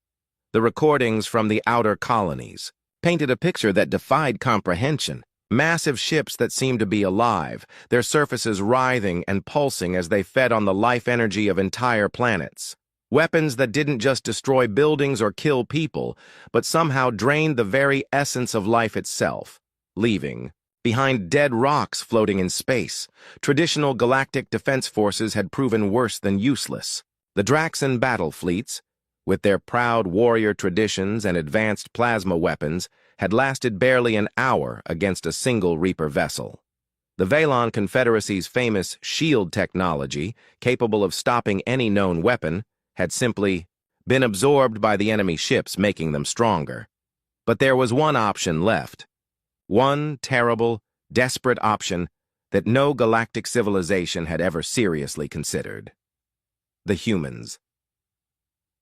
The recordings from the outer colonies painted a picture that defied comprehension. Massive ships that seemed to be alive, their surfaces writhing and pulsing as they fed on the life energy of entire planets. Weapons that didn't just destroy buildings or kill people, but somehow drained the very essence of life itself, leaving behind dead rocks floating in space. Traditional galactic defense forces had proven worse than useless. The Draxan battle fleets, with their proud warrior traditions and advanced plasma weapons, had lasted barely an hour against a single Reaper vessel. The Valon Confederacy's famous shield technology, capable of stopping any known weapon, had simply been absorbed by the enemy ships, making them stronger. But there was one option left. One terrible, desperate option that no galactic civilization had ever seriously considered. The humans.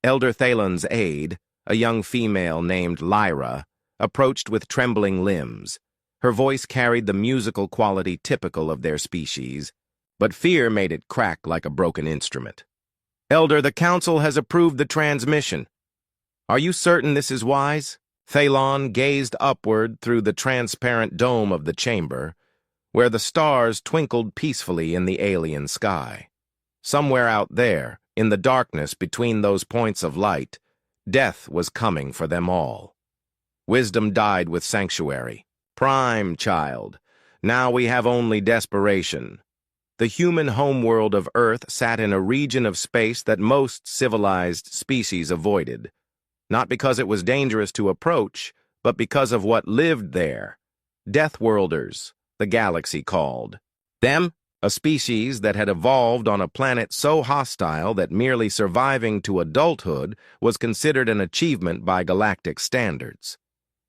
Elder Thalon's aide, a young female named Lyra, approached with trembling limbs. Her voice carried the musical quality typical of their species, but fear made it crack like a broken instrument. "Elder, the Council has approved the transmission. Are you certain this is wise?" Thalon gazed upward through the transparent dome of the chamber, where the stars twinkled peacefully in the alien sky. Somewhere out there, in the darkness between those points of light, death was coming for them all. Wisdom died with sanctuary. "Prime, child. Now we have only desperation." The human homeworld of Earth sat in a region of space that most civilized species avoided, not because it was dangerous to approach, but because of what lived there. Deathworlders, the galaxy called them, a species that had evolved on a planet so hostile that merely surviving to adulthood was considered an achievement by galactic standards.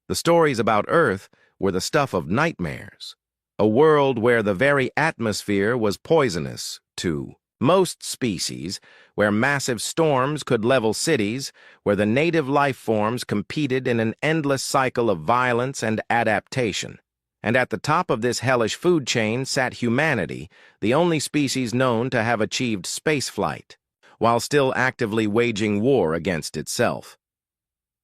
The stories about Earth were the stuff of nightmares, a world where the very atmosphere was poisonous to most species, where massive storms could level cities, where the native life forms competed in an endless cycle of violence and adaptation. And at the top of this hellish food chain sat humanity, the only species known to have achieved spaceflight, while still actively waging war against itself.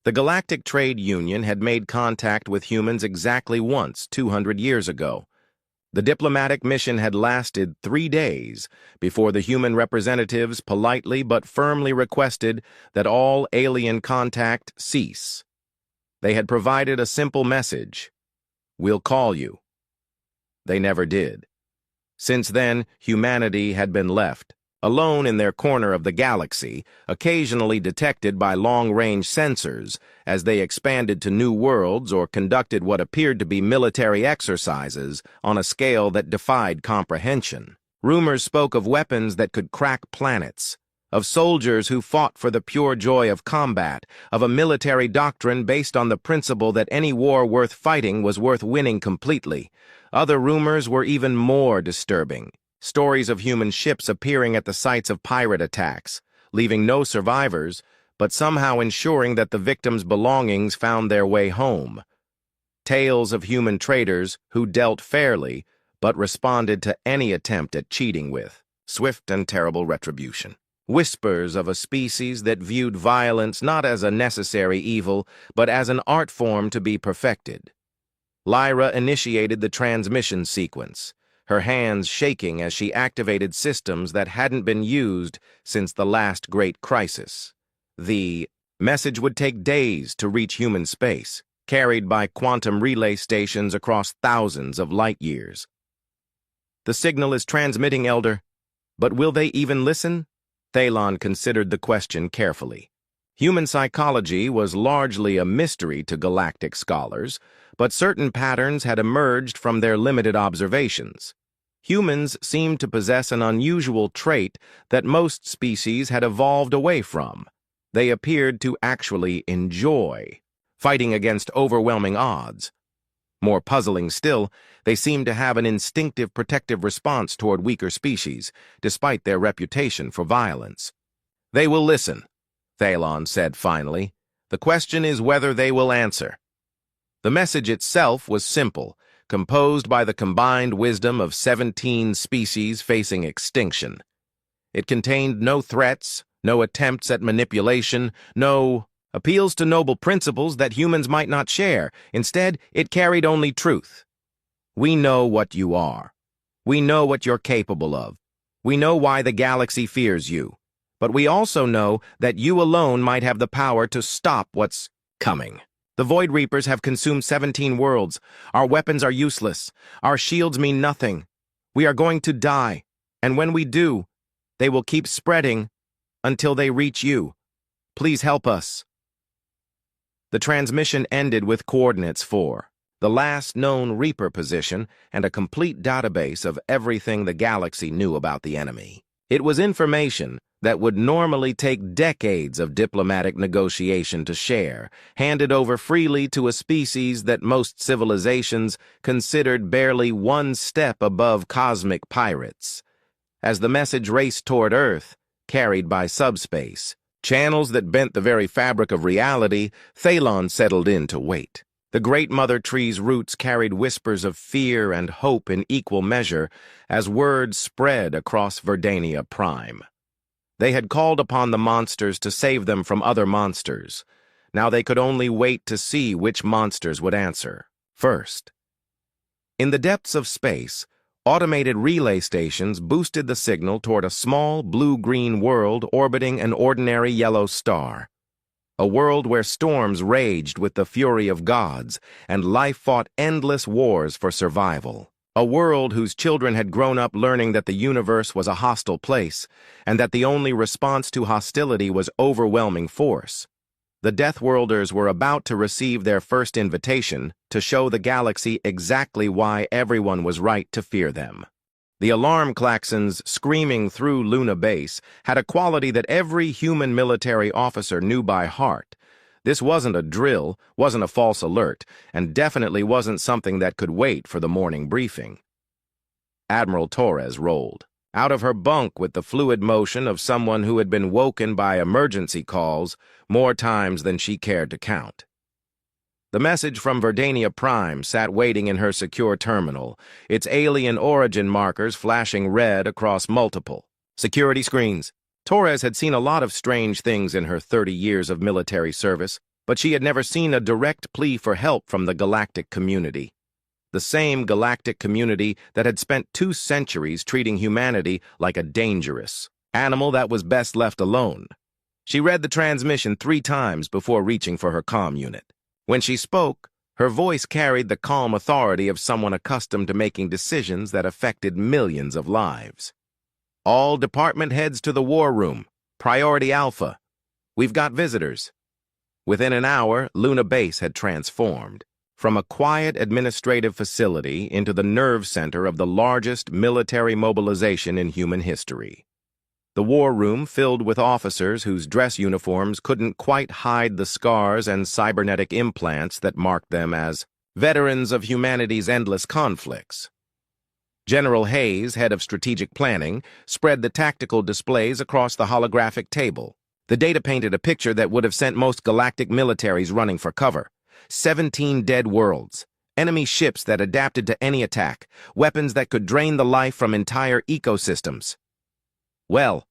The Galactic Trade Union had made contact with humans exactly once, 200 years ago. The diplomatic mission had lasted 3 days before the human representatives politely but firmly requested that all alien contact cease. They had provided a simple message: "We'll call you." They never did. Since then, humanity had been left, alone in their corner of the galaxy, occasionally detected by long-range sensors as they expanded to new worlds or conducted what appeared to be military exercises on a scale that defied comprehension. Rumors spoke of weapons that could crack planets, of soldiers who fought for the pure joy of combat, of a military doctrine based on the principle that any war worth fighting was worth winning completely. Other rumors were even more disturbing. Stories of human ships appearing at the sites of pirate attacks, leaving no survivors, but somehow ensuring that the victims' belongings found their way home. Tales of human traders who dealt fairly, but responded to any attempt at cheating with swift and terrible retribution. Whispers of a species that viewed violence not as a necessary evil, but as an art form to be perfected. Lyra initiated the transmission sequence, her hands shaking as she activated systems that hadn't been used since the last great crisis. The message would take days to reach human space, carried by quantum relay stations across thousands of light years. "The signal is transmitting, Elder, but will they even listen?" Thalon considered the question carefully. Human psychology was largely a mystery to galactic scholars, but certain patterns had emerged from their limited observations. Humans seemed to possess an unusual trait that most species had evolved away from. They appeared to actually enjoy fighting against overwhelming odds. More puzzling still, they seemed to have an instinctive protective response toward weaker species, despite their reputation for violence. "They will listen," Thalon said finally. "The question is whether they will answer." The message itself was simple, composed by the combined wisdom of 17 species facing extinction. It contained no threats, no attempts at manipulation, no appeals to noble principles that humans might not share. Instead, it carried only truth. "We know what you are. We know what you're capable of. We know why the galaxy fears you. But we also know that you alone might have the power to stop what's coming. The Void Reapers have consumed 17 worlds. Our weapons are useless. Our shields mean nothing. We are going to die. And when we do, they will keep spreading until they reach you. Please help us. The transmission ended with coordinates for the last known Reaper position and a complete database of everything the galaxy knew about the enemy. It was information that would normally take decades of diplomatic negotiation to share, handed over freely to a species that most civilizations considered barely one step above cosmic pirates. As the message raced toward Earth, carried by subspace, channels that bent the very fabric of reality, Thalon settled in to wait. The great mother tree's roots carried whispers of fear and hope in equal measure as word spread across Verdania Prime. They had called upon the monsters to save them from other monsters. Now they could only wait to see which monsters would answer first. In the depths of space, automated relay stations boosted the signal toward a small blue-green world orbiting an ordinary yellow star. A world where storms raged with the fury of gods and life fought endless wars for survival. A world whose children had grown up learning that the universe was a hostile place and that the only response to hostility was overwhelming force. The Deathworlders were about to receive their first invitation to show the galaxy exactly why everyone was right to fear them. The alarm klaxons screaming through Luna Base had a quality that every human military officer knew by heart. This wasn't a drill, wasn't a false alert, and definitely wasn't something that could wait for the morning briefing. Admiral Torres rolled out of her bunk with the fluid motion of someone who had been woken by emergency calls more times than she cared to count. The message from Verdania Prime sat waiting in her secure terminal, its alien origin markers flashing red across multiple security screens. Torres had seen a lot of strange things in her 30 years of military service, but she had never seen a direct plea for help from the Galactic community. The same Galactic community that had spent 2 centuries treating humanity like a dangerous animal that was best left alone. She read the transmission 3 times before reaching for her comm unit. When she spoke, her voice carried the calm authority of someone accustomed to making decisions that affected millions of lives. All department heads to the war room. Priority Alpha. We've got visitors. Within an hour, Luna Base had transformed from a quiet administrative facility into the nerve center of the largest military mobilization in human history. The war room filled with officers whose dress uniforms couldn't quite hide the scars and cybernetic implants that marked them as veterans of humanity's endless conflicts. General Hayes, head of strategic planning, spread the tactical displays across the holographic table. The data painted a picture that would have sent most galactic militaries running for cover. 17 dead worlds, enemy ships that adapted to any attack, weapons that could drain the life from entire ecosystems. "Well,"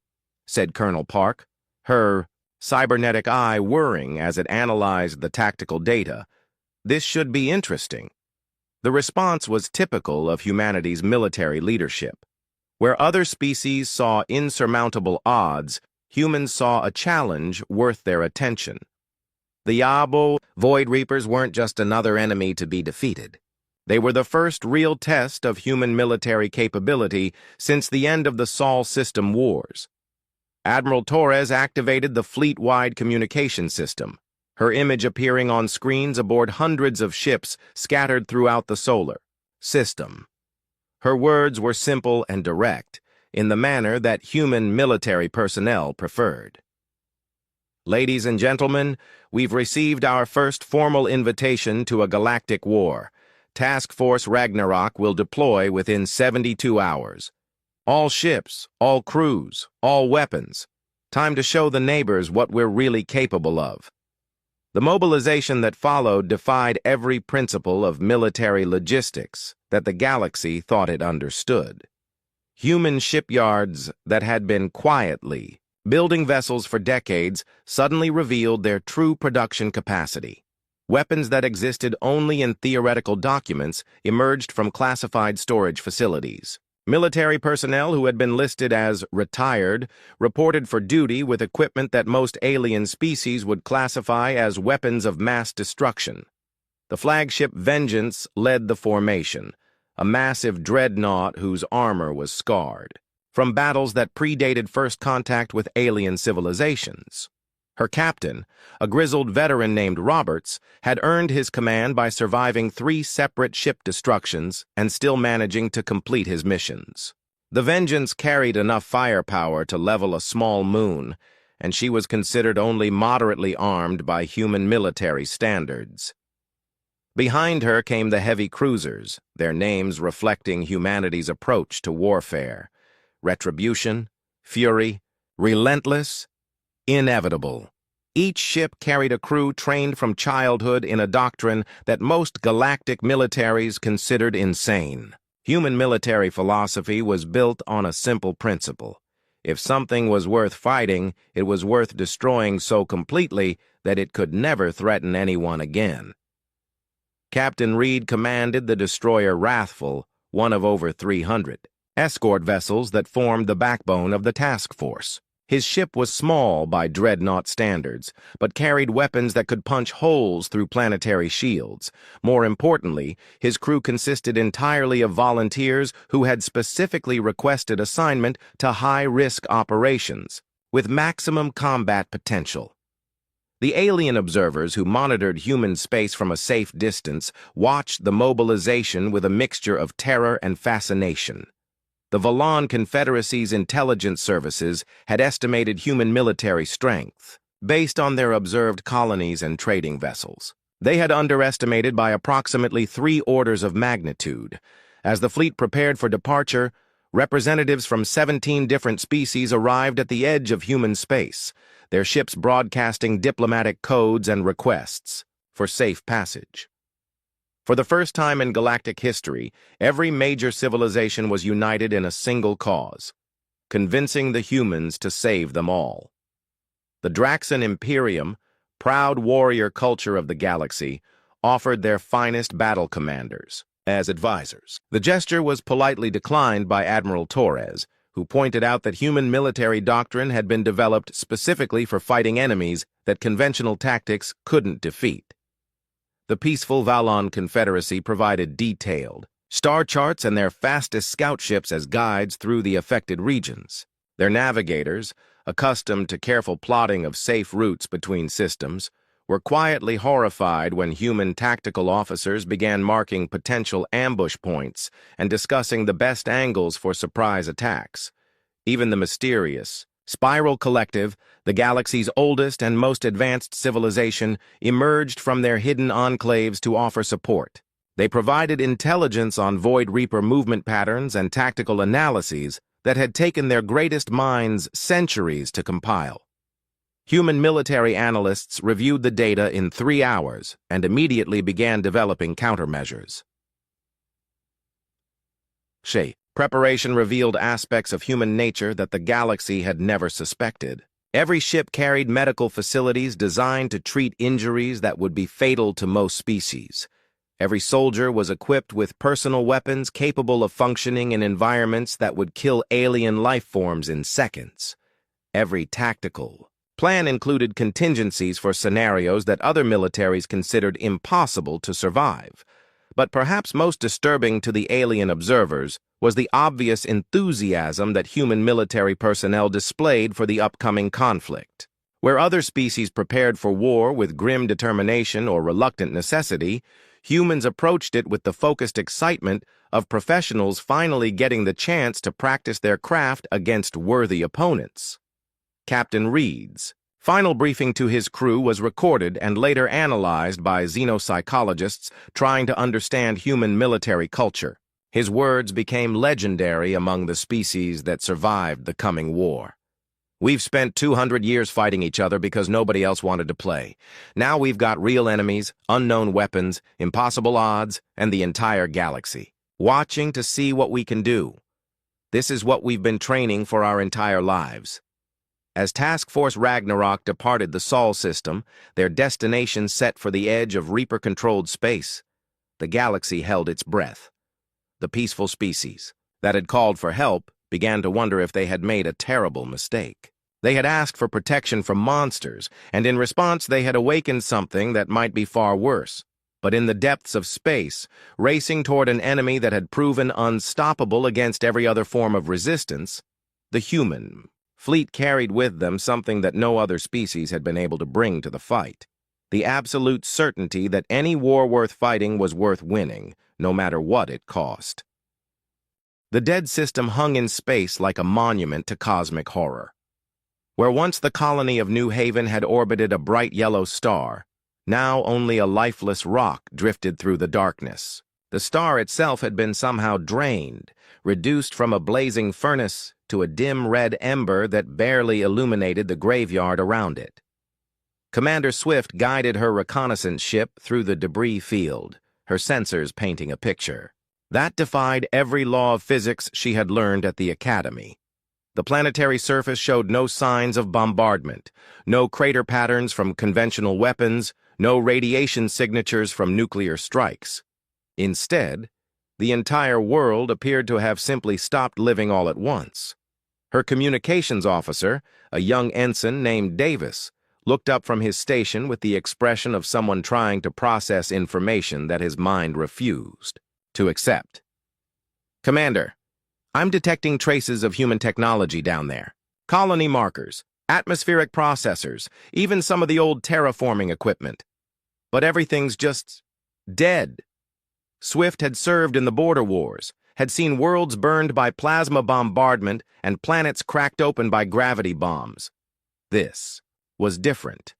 said Colonel Park, her cybernetic eye whirring as it analyzed the tactical data, "this should be interesting." The response was typical of humanity's military leadership. Where other species saw insurmountable odds, humans saw a challenge worth their attention. The Yabo Void Reapers weren't just another enemy to be defeated. They were the first real test of human military capability since the end of the Sol System Wars. Admiral Torres activated the fleet-wide communication system, her image appearing on screens aboard hundreds of ships scattered throughout the solar system. Her words were simple and direct, in the manner that human military personnel preferred. "Ladies and gentlemen, we've received our first formal invitation to a galactic war. Task Force Ragnarok will deploy within 72 hours. All ships, all crews, all weapons. Time to show the neighbors what we're really capable of." The mobilization that followed defied every principle of military logistics that the galaxy thought it understood. Human shipyards that had been quietly building vessels for decades suddenly revealed their true production capacity. Weapons that existed only in theoretical documents emerged from classified storage facilities. Military personnel who had been listed as retired reported for duty with equipment that most alien species would classify as weapons of mass destruction. The flagship Vengeance led the formation, a massive dreadnought whose armor was scarred from battles that predated first contact with alien civilizations. Her captain, a grizzled veteran named Roberts, had earned his command by surviving 3 separate ship destructions and still managing to complete his missions. The Vengeance carried enough firepower to level a small moon, and she was considered only moderately armed by human military standards. Behind her came the heavy cruisers, their names reflecting humanity's approach to warfare: retribution, fury, relentless, inevitable. Each ship carried a crew trained from childhood in a doctrine that most galactic militaries considered insane. Human military philosophy was built on a simple principle: if something was worth fighting, it was worth destroying so completely that it could never threaten anyone again. Captain Reed commanded the destroyer Wrathful, one of over 300 escort vessels that formed the backbone of the task force. His ship was small by dreadnought standards, but carried weapons that could punch holes through planetary shields. More importantly, his crew consisted entirely of volunteers who had specifically requested assignment to high-risk operations, with maximum combat potential. The alien observers who monitored human space from a safe distance watched the mobilization with a mixture of terror and fascination. The Valon Confederacy's intelligence services had estimated human military strength based on their observed colonies and trading vessels. They had underestimated by approximately 3 orders of magnitude. As the fleet prepared for departure, representatives from 17 different species arrived at the edge of human space, their ships broadcasting diplomatic codes and requests for safe passage. For the first time in galactic history, every major civilization was united in a single cause: convincing the humans to save them all. The Draxan Imperium, proud warrior culture of the galaxy, offered their finest battle commanders as advisors. The gesture was politely declined by Admiral Torres, who pointed out that human military doctrine had been developed specifically for fighting enemies that conventional tactics couldn't defeat. The peaceful Valon Confederacy provided detailed star charts and their fastest scout ships as guides through the affected regions. Their navigators, accustomed to careful plotting of safe routes between systems, were quietly horrified when human tactical officers began marking potential ambush points and discussing the best angles for surprise attacks. Even the mysterious Spiral Collective, the galaxy's oldest and most advanced civilization, emerged from their hidden enclaves to offer support. They provided intelligence on Void Reaper movement patterns and tactical analyses that had taken their greatest minds centuries to compile. Human military analysts reviewed the data in 3 hours and immediately began developing countermeasures. Preparation revealed aspects of human nature that the galaxy had never suspected. Every ship carried medical facilities designed to treat injuries that would be fatal to most species. Every soldier was equipped with personal weapons capable of functioning in environments that would kill alien life forms in seconds. Every tactical plan included contingencies for scenarios that other militaries considered impossible to survive. But perhaps most disturbing to the alien observers was the obvious enthusiasm that human military personnel displayed for the upcoming conflict. Where other species prepared for war with grim determination or reluctant necessity, humans approached it with the focused excitement of professionals finally getting the chance to practice their craft against worthy opponents. Captain Reed's final briefing to his crew was recorded and later analyzed by xenopsychologists trying to understand human military culture. His words became legendary among the species that survived the coming war. "We've spent 200 years fighting each other because nobody else wanted to play. Now we've got real enemies, unknown weapons, impossible odds, and the entire galaxy watching to see what we can do. This is what we've been training for our entire lives." As Task Force Ragnarok departed the Sol system, their destination set for the edge of Reaper-controlled space, the galaxy held its breath. The peaceful species that had called for help began to wonder if they had made a terrible mistake. They had asked for protection from monsters, and in response they had awakened something that might be far worse. But in the depths of space, racing toward an enemy that had proven unstoppable against every other form of resistance, the human fleet carried with them something that no other species had been able to bring to the fight. The absolute certainty that any war worth fighting was worth winning, no matter what it cost. The dead system hung in space like a monument to cosmic horror. Where once the colony of New Haven had orbited a bright yellow star, now only a lifeless rock drifted through the darkness. The star itself had been somehow drained, reduced from a blazing furnace to a dim red ember that barely illuminated the graveyard around it. Commander Swift guided her reconnaissance ship through the debris field, her sensors painting a picture. That defied every law of physics she had learned at the academy. The planetary surface showed no signs of bombardment, no crater patterns from conventional weapons, no radiation signatures from nuclear strikes. Instead, the entire world appeared to have simply stopped living all at once. Her communications officer, a young ensign named Davis, looked up from his station with the expression of someone trying to process information that his mind refused to accept. "Commander, I'm detecting traces of human technology down there. Colony markers, atmospheric processors, even some of the old terraforming equipment. But everything's just dead." Swift had served in the border wars, had seen worlds burned by plasma bombardment and planets cracked open by gravity bombs. This was different.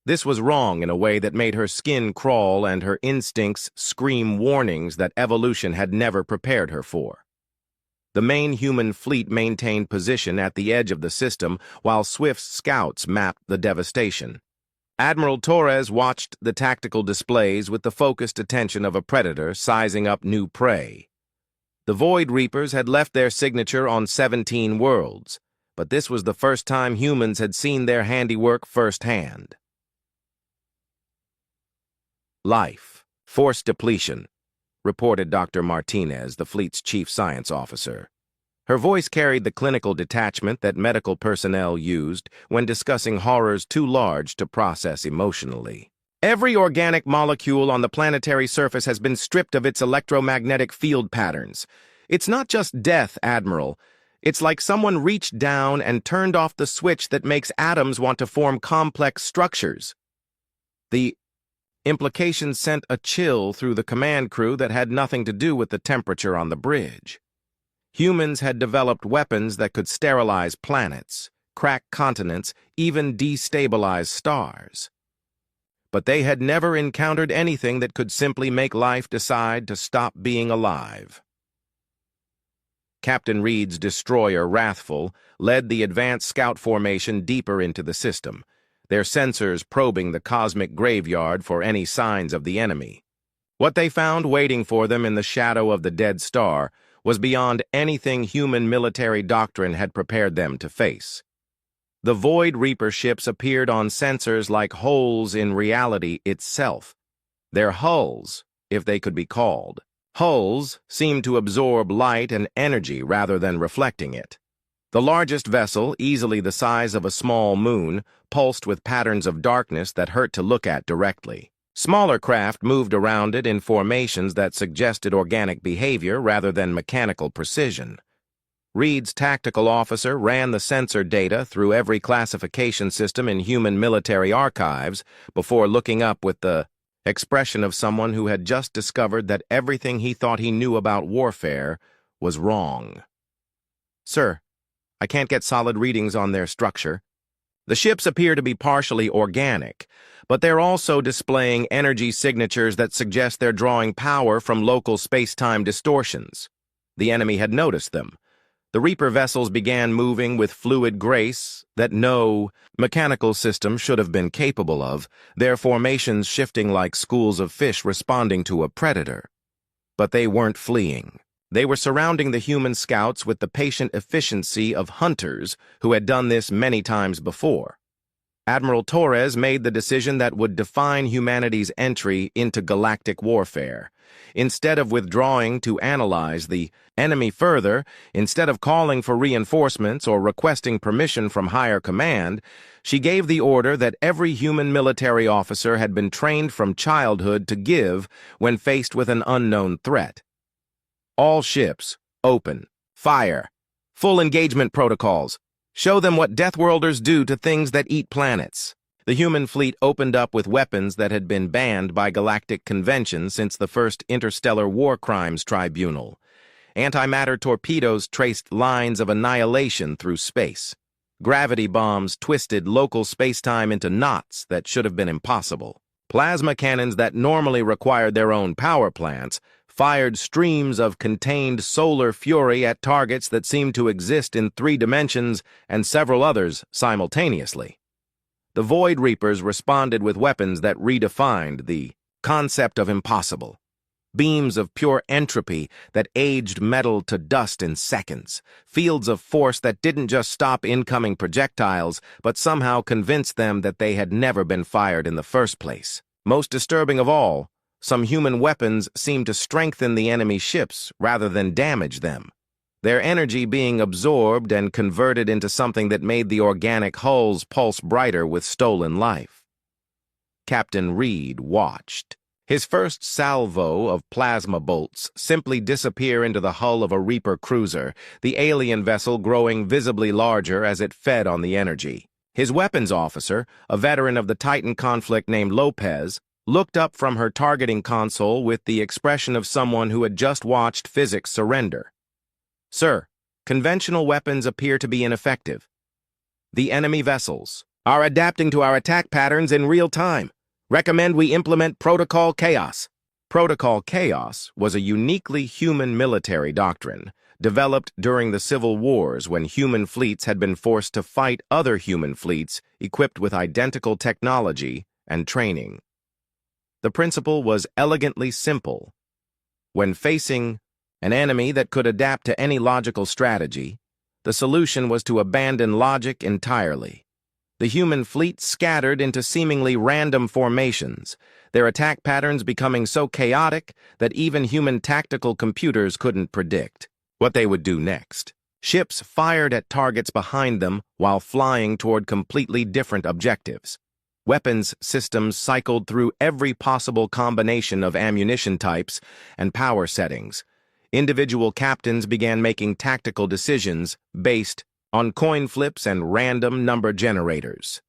This was wrong in a way that made her skin crawl and her instincts scream warnings that evolution had never prepared her for. The main human fleet maintained position at the edge of the system while Swift's scouts mapped the devastation. Admiral Torres watched the tactical displays with the focused attention of a predator sizing up new prey. The Void Reapers had left their signature on 17 worlds, but this was the first time humans had seen their handiwork firsthand. "Life, force depletion," reported Dr. Martinez, the fleet's chief science officer. Her voice carried the clinical detachment that medical personnel used when discussing horrors too large to process emotionally. "Every organic molecule on the planetary surface has been stripped of its electromagnetic field patterns. It's not just death, Admiral. It's like someone reached down and turned off the switch that makes atoms want to form complex structures." The implication sent a chill through the command crew that had nothing to do with the temperature on the bridge. Humans had developed weapons that could sterilize planets, crack continents, even destabilize stars. But they had never encountered anything that could simply make life decide to stop being alive. Captain Reed's destroyer, Wrathful, led the advanced scout formation deeper into the system, their sensors probing the cosmic graveyard for any signs of the enemy. What they found waiting for them in the shadow of the dead star was beyond anything human military doctrine had prepared them to face. The Void Reaper ships appeared on sensors like holes in reality itself. Their hulls, if they could be called. Hulls seemed to absorb light and energy rather than reflecting it. The largest vessel, easily the size of a small moon, pulsed with patterns of darkness that hurt to look at directly. Smaller craft moved around it in formations that suggested organic behavior rather than mechanical precision. Reed's tactical officer ran the sensor data through every classification system in human military archives before looking up with the expression of someone who had just discovered that everything he thought he knew about warfare was wrong. "Sir, I can't get solid readings on their structure. The ships appear to be partially organic, but they're also displaying energy signatures that suggest they're drawing power from local space-time distortions." The enemy had noticed them. The Reaper vessels began moving with fluid grace that no mechanical system should have been capable of, their formations shifting like schools of fish responding to a predator. But they weren't fleeing. They were surrounding the human scouts with the patient efficiency of hunters who had done this many times before. Admiral Torres made the decision that would define humanity's entry into galactic warfare. Instead of withdrawing to analyze the enemy further, instead of calling for reinforcements or requesting permission from higher command, she gave the order that every human military officer had been trained from childhood to give when faced with an unknown threat. "All ships, open, fire, full engagement protocols," Show them what Deathworlders do to things that eat planets. The human fleet opened up with weapons that had been banned by Galactic convention since the first Interstellar War Crimes Tribunal. Antimatter torpedoes traced lines of annihilation through space. Gravity bombs twisted local spacetime into knots that should have been impossible. Plasma cannons that normally required their own power plants fired streams of contained solar fury at targets that seemed to exist in 3 dimensions and several others simultaneously. The Void Reapers responded with weapons that redefined the concept of impossible. Beams of pure entropy that aged metal to dust in seconds. Fields of force that didn't just stop incoming projectiles, but somehow convinced them that they had never been fired in the first place. Most disturbing of all, some human weapons seemed to strengthen the enemy ships rather than damage them. Their energy being absorbed and converted into something that made the organic hulls pulse brighter with stolen life. Captain Reed watched. His first salvo of plasma bolts simply disappear into the hull of a Reaper cruiser, the alien vessel growing visibly larger as it fed on the energy. His weapons officer, a veteran of the Titan conflict named Lopez, looked up from her targeting console with the expression of someone who had just watched physics surrender. "Sir, conventional weapons appear to be ineffective. The enemy vessels are adapting to our attack patterns in real time. Recommend we implement Protocol Chaos." Protocol Chaos was a uniquely human military doctrine, developed during the Civil Wars when human fleets had been forced to fight other human fleets equipped with identical technology and training. The principle was elegantly simple. When facing an enemy that could adapt to any logical strategy, the solution was to abandon logic entirely. The human fleet scattered into seemingly random formations, their attack patterns becoming so chaotic that even human tactical computers couldn't predict what they would do next. Ships fired at targets behind them while flying toward completely different objectives. Weapons systems cycled through every possible combination of ammunition types and power settings. Individual captains began making tactical decisions based on coin flips and random number generators.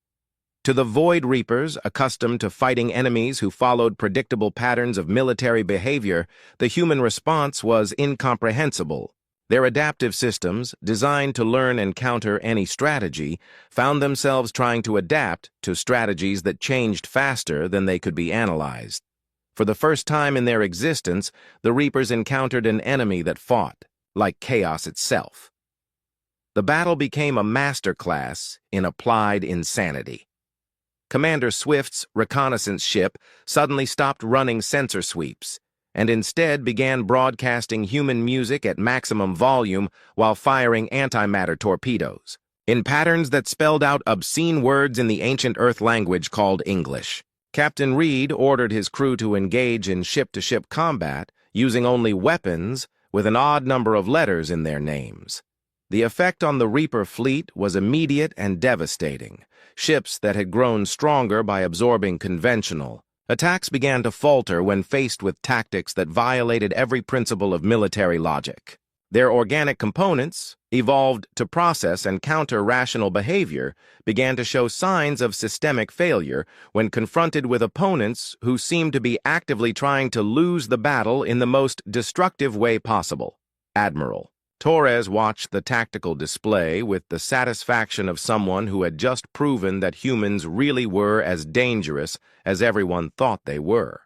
To the Void Reapers, accustomed to fighting enemies who followed predictable patterns of military behavior, the human response was incomprehensible. Their adaptive systems, designed to learn and counter any strategy, found themselves trying to adapt to strategies that changed faster than they could be analyzed. For the first time in their existence, the Reapers encountered an enemy that fought like chaos itself. The battle became a masterclass in applied insanity. Commander Swift's reconnaissance ship suddenly stopped running sensor sweeps and instead began broadcasting human music at maximum volume while firing antimatter torpedoes, in patterns that spelled out obscene words in the ancient Earth language called English. Captain Reed ordered his crew to engage in ship-to-ship combat using only weapons with an odd number of letters in their names. The effect on the Reaper fleet was immediate and devastating. Ships that had grown stronger by absorbing conventional attacks began to falter when faced with tactics that violated every principle of military logic. Their organic components, evolved to process and counter rational behavior, began to show signs of systemic failure when confronted with opponents who seemed to be actively trying to lose the battle in the most destructive way possible. Admiral Torres watched the tactical display with the satisfaction of someone who had just proven that humans really were as dangerous as everyone thought they were.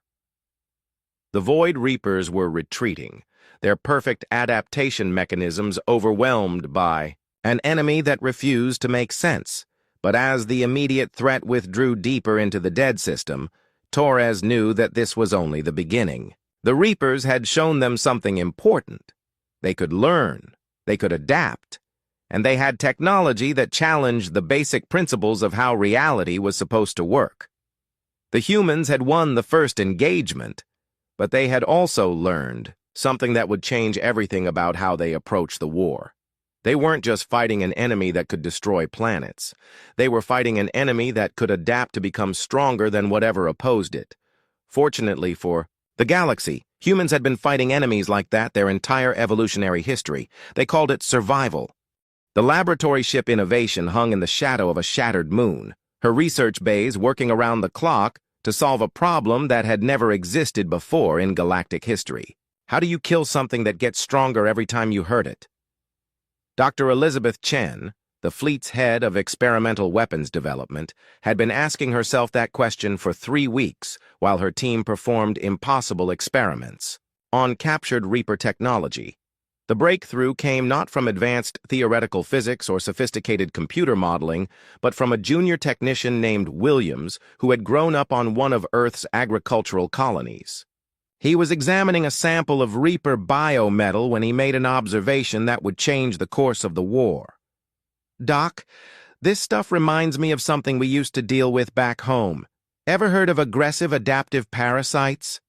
The Void Reapers were retreating, their perfect adaptation mechanisms overwhelmed by an enemy that refused to make sense. But as the immediate threat withdrew deeper into the dead system, Torres knew that this was only the beginning. The Reapers had shown them something important. They could learn, they could adapt, and they had technology that challenged the basic principles of how reality was supposed to work. The humans had won the first engagement, but they had also learned something that would change everything about how they approached the war. They weren't just fighting an enemy that could destroy planets. They were fighting an enemy that could adapt to become stronger than whatever opposed it. Fortunately for the galaxy, humans had been fighting enemies like that their entire evolutionary history. They called it survival. The laboratory ship Innovation hung in the shadow of a shattered moon, her research bays working around the clock to solve a problem that had never existed before in galactic history. How do you kill something that gets stronger every time you hurt it? Dr. Elizabeth Chen, the fleet's head of experimental weapons development, had been asking herself that question for 3 weeks while her team performed impossible experiments on captured Reaper technology. The breakthrough came not from advanced theoretical physics or sophisticated computer modeling, but from a junior technician named Williams who had grown up on one of Earth's agricultural colonies. He was examining a sample of Reaper biometal when he made an observation that would change the course of the war. "Doc, this stuff reminds me of something we used to deal with back home. Ever heard of aggressive adaptive parasites?"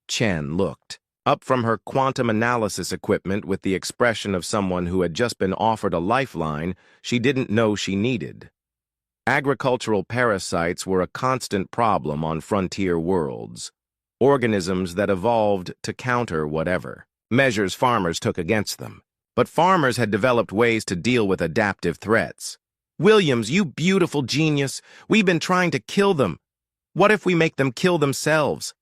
Chen looked up from her quantum analysis equipment with the expression of someone who had just been offered a lifeline she didn't know she needed. Agricultural parasites were a constant problem on frontier worlds, organisms that evolved to counter whatever measures farmers took against them. But farmers had developed ways to deal with adaptive threats. "Williams, you beautiful genius, we've been trying to kill them. What if we make them kill themselves?"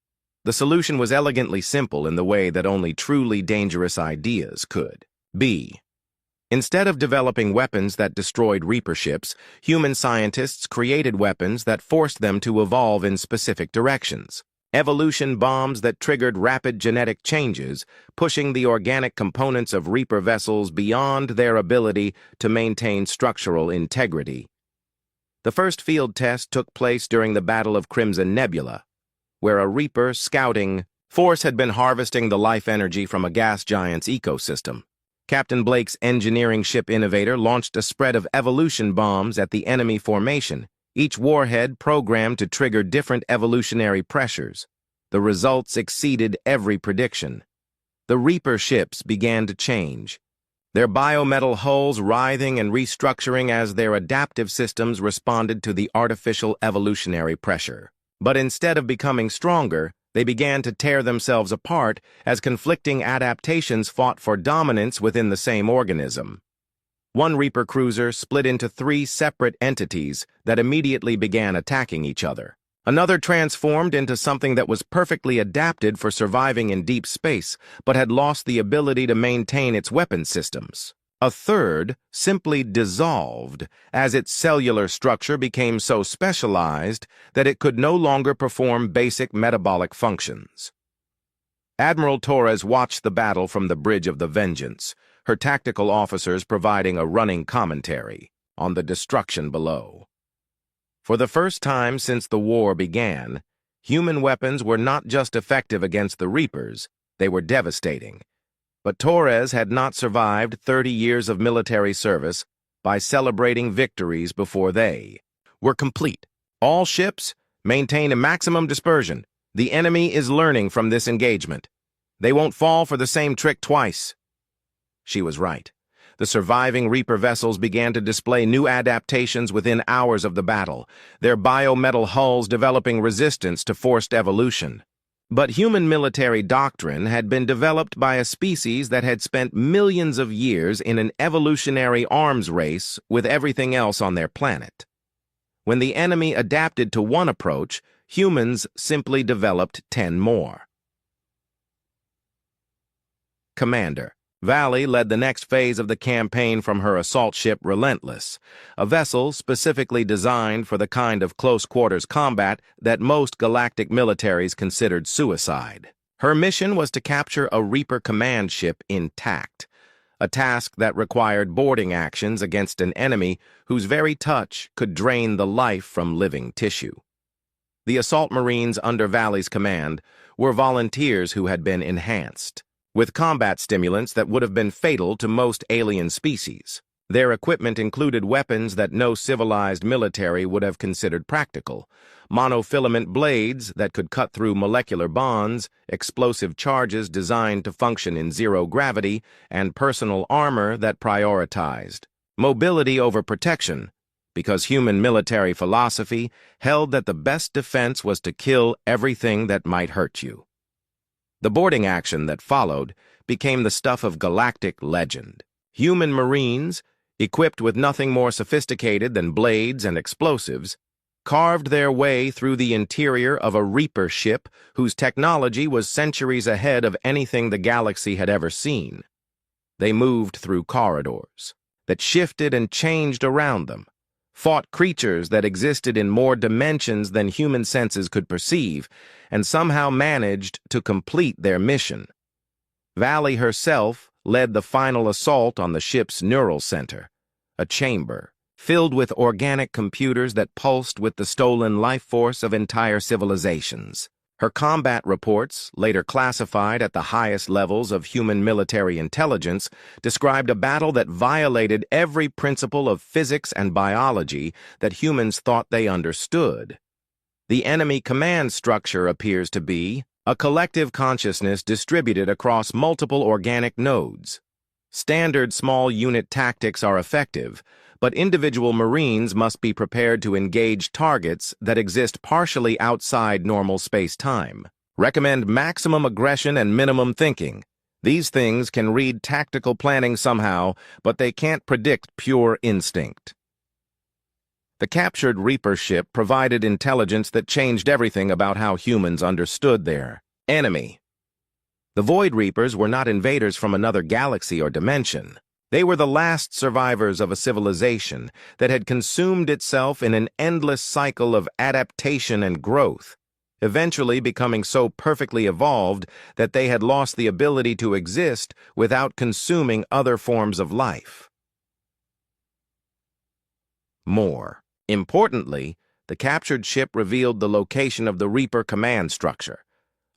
The solution was elegantly simple in the way that only truly dangerous ideas could be. Instead of developing weapons that destroyed Reaper ships, human scientists created weapons that forced them to evolve in specific directions. Evolution bombs that triggered rapid genetic changes, pushing the organic components of Reaper vessels beyond their ability to maintain structural integrity. The first field test took place during the Battle of Crimson Nebula, where a Reaper scouting force had been harvesting the life energy from a gas giant's ecosystem. Captain Blake's engineering ship Innovator launched a spread of evolution bombs at the enemy formation, each warhead programmed to trigger different evolutionary pressures. The results exceeded every prediction. The Reaper ships began to change, their biometal hulls writhing and restructuring as their adaptive systems responded to the artificial evolutionary pressure. But instead of becoming stronger, they began to tear themselves apart as conflicting adaptations fought for dominance within the same organism. One Reaper cruiser split into 3 separate entities that immediately began attacking each other. Another transformed into something that was perfectly adapted for surviving in deep space, but had lost the ability to maintain its weapon systems. A third simply dissolved as its cellular structure became so specialized that it could no longer perform basic metabolic functions. Admiral Torres watched the battle from the bridge of the Vengeance, her tactical officers providing a running commentary on the destruction below. For the first time since the war began, human weapons were not just effective against the Reapers, they were devastating. But Torres had not survived 30 years of military service by celebrating victories before they were complete. "All ships maintain a maximum dispersion. The enemy is learning from this engagement. They won't fall for the same trick twice." She was right. The surviving Reaper vessels began to display new adaptations within hours of the battle, their biometal hulls developing resistance to forced evolution. But human military doctrine had been developed by a species that had spent millions of years in an evolutionary arms race with everything else on their planet. When the enemy adapted to one approach, humans simply developed 10 more. Commander Valley led the next phase of the campaign from her assault ship Relentless, a vessel specifically designed for the kind of close-quarters combat that most galactic militaries considered suicide. Her mission was to capture a Reaper command ship intact, a task that required boarding actions against an enemy whose very touch could drain the life from living tissue. The assault Marines under Valley's command were volunteers who had been enhanced with combat stimulants that would have been fatal to most alien species. Their equipment included weapons that no civilized military would have considered practical: monofilament blades that could cut through molecular bonds, explosive charges designed to function in zero gravity, and personal armor that prioritized mobility over protection, because human military philosophy held that the best defense was to kill everything that might hurt you. The boarding action that followed became the stuff of galactic legend. Human Marines, equipped with nothing more sophisticated than blades and explosives, carved their way through the interior of a Reaper ship whose technology was centuries ahead of anything the galaxy had ever seen. They moved through corridors that shifted and changed around them, fought creatures that existed in more dimensions than human senses could perceive, and somehow managed to complete their mission. Valley herself led the final assault on the ship's neural center, a chamber filled with organic computers that pulsed with the stolen life force of entire civilizations. Her combat reports, later classified at the highest levels of human military intelligence, described a battle that violated every principle of physics and biology that humans thought they understood. The enemy command structure appears to be a collective consciousness distributed across multiple organic nodes. Standard small unit tactics are effective, but individual Marines must be prepared to engage targets that exist partially outside normal space-time. Recommend maximum aggression and minimum thinking. These things can read tactical planning somehow, but they can't predict pure instinct. The captured Reaper ship provided intelligence that changed everything about how humans understood their enemy. The Void Reapers were not invaders from another galaxy or dimension. They were the last survivors of a civilization that had consumed itself in an endless cycle of adaptation and growth, eventually becoming so perfectly evolved that they had lost the ability to exist without consuming other forms of life. More importantly, the captured ship revealed the location of the Reaper command structure,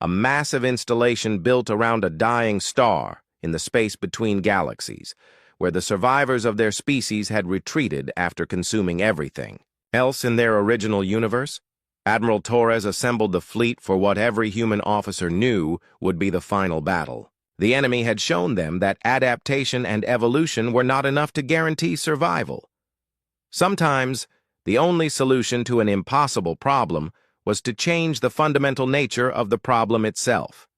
a massive installation built around a dying star in the space between galaxies, where the survivors of their species had retreated after consuming everything else in their original universe. Admiral Torres assembled the fleet for what every human officer knew would be the final battle. The enemy had shown them that adaptation and evolution were not enough to guarantee survival. Sometimes, the only solution to an impossible problem was to change the fundamental nature of the problem itself.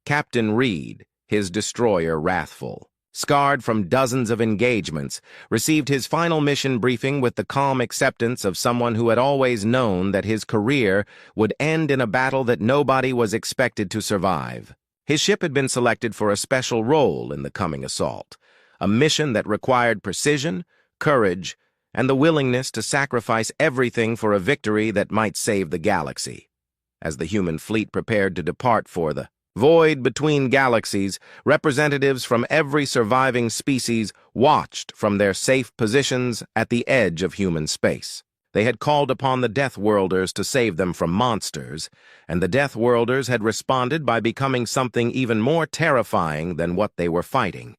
Captain Reed, his destroyer wrathful, scarred from dozens of engagements, received his final mission briefing with the calm acceptance of someone who had always known that his career would end in a battle that nobody was expected to survive. His ship had been selected for a special role in the coming assault, a mission that required precision, courage, and the willingness to sacrifice everything for a victory that might save the galaxy. As the human fleet prepared to depart for the void between galaxies, representatives from every surviving species watched from their safe positions at the edge of human space. They had called upon the Deathworlders to save them from monsters, and the Deathworlders had responded by becoming something even more terrifying than what they were fighting.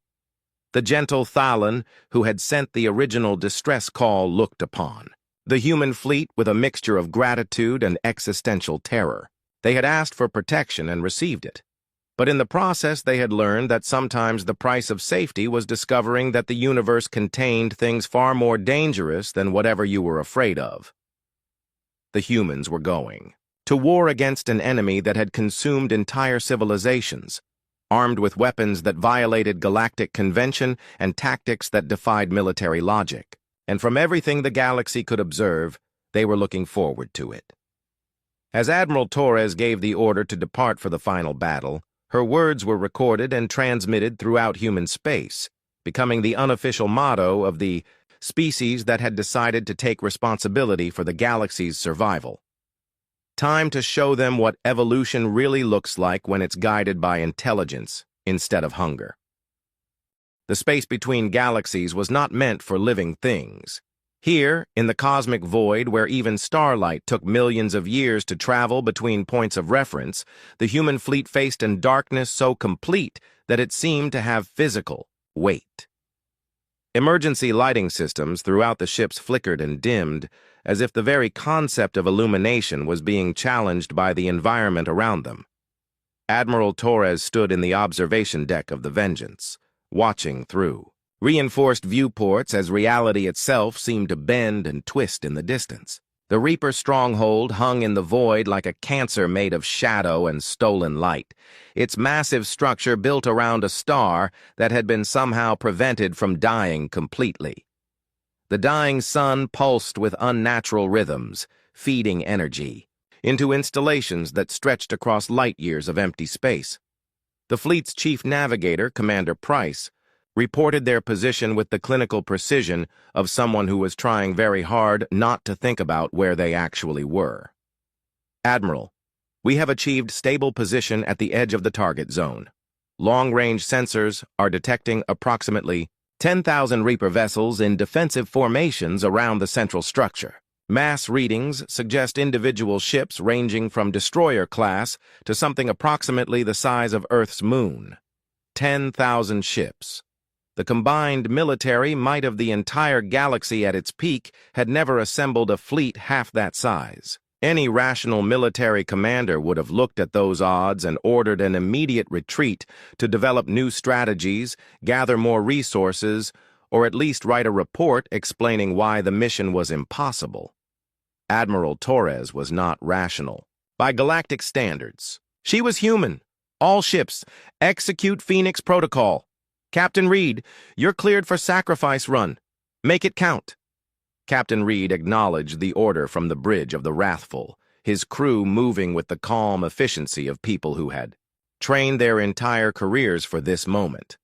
The gentle Thalan, who had sent the original distress call, looked upon the human fleet with a mixture of gratitude and existential terror. They had asked for protection and received it. But in the process, they had learned that sometimes the price of safety was discovering that the universe contained things far more dangerous than whatever you were afraid of. The humans were going to war against an enemy that had consumed entire civilizations, armed with weapons that violated galactic convention and tactics that defied military logic. And from everything the galaxy could observe, they were looking forward to it. As Admiral Torres gave the order to depart for the final battle, her words were recorded and transmitted throughout human space, becoming the unofficial motto of the species that had decided to take responsibility for the galaxy's survival. Time to show them what evolution really looks like when it's guided by intelligence instead of hunger. The space between galaxies was not meant for living things. Here, in the cosmic void where even starlight took millions of years to travel between points of reference, the human fleet faced a darkness so complete that it seemed to have physical weight. Emergency lighting systems throughout the ships flickered and dimmed, as if the very concept of illumination was being challenged by the environment around them. Admiral Torres stood in the observation deck of the Vengeance, watching through reinforced viewports as reality itself seemed to bend and twist in the distance. The Reaper stronghold hung in the void like a cancer made of shadow and stolen light, its massive structure built around a star that had been somehow prevented from dying completely. The dying sun pulsed with unnatural rhythms, feeding energy into installations that stretched across light years of empty space. The fleet's chief navigator, Commander Price, reported their position with the clinical precision of someone who was trying very hard not to think about where they actually were. Admiral, we have achieved stable position at the edge of the target zone. Long-range sensors are detecting approximately 10,000 Reaper vessels in defensive formations around the central structure. Mass readings suggest individual ships ranging from destroyer class to something approximately the size of Earth's moon. 10,000 ships. The combined military might of the entire galaxy at its peak had never assembled a fleet half that size. Any rational military commander would have looked at those odds and ordered an immediate retreat to develop new strategies, gather more resources, or at least write a report explaining why the mission was impossible. Admiral Torres was not rational. By galactic standards, she was human. All ships, execute Phoenix Protocol. Captain Reed, you're cleared for sacrifice run. Make it count. Captain Reed acknowledged the order from the bridge of the Wrathful, his crew moving with the calm efficiency of people who had trained their entire careers for this moment.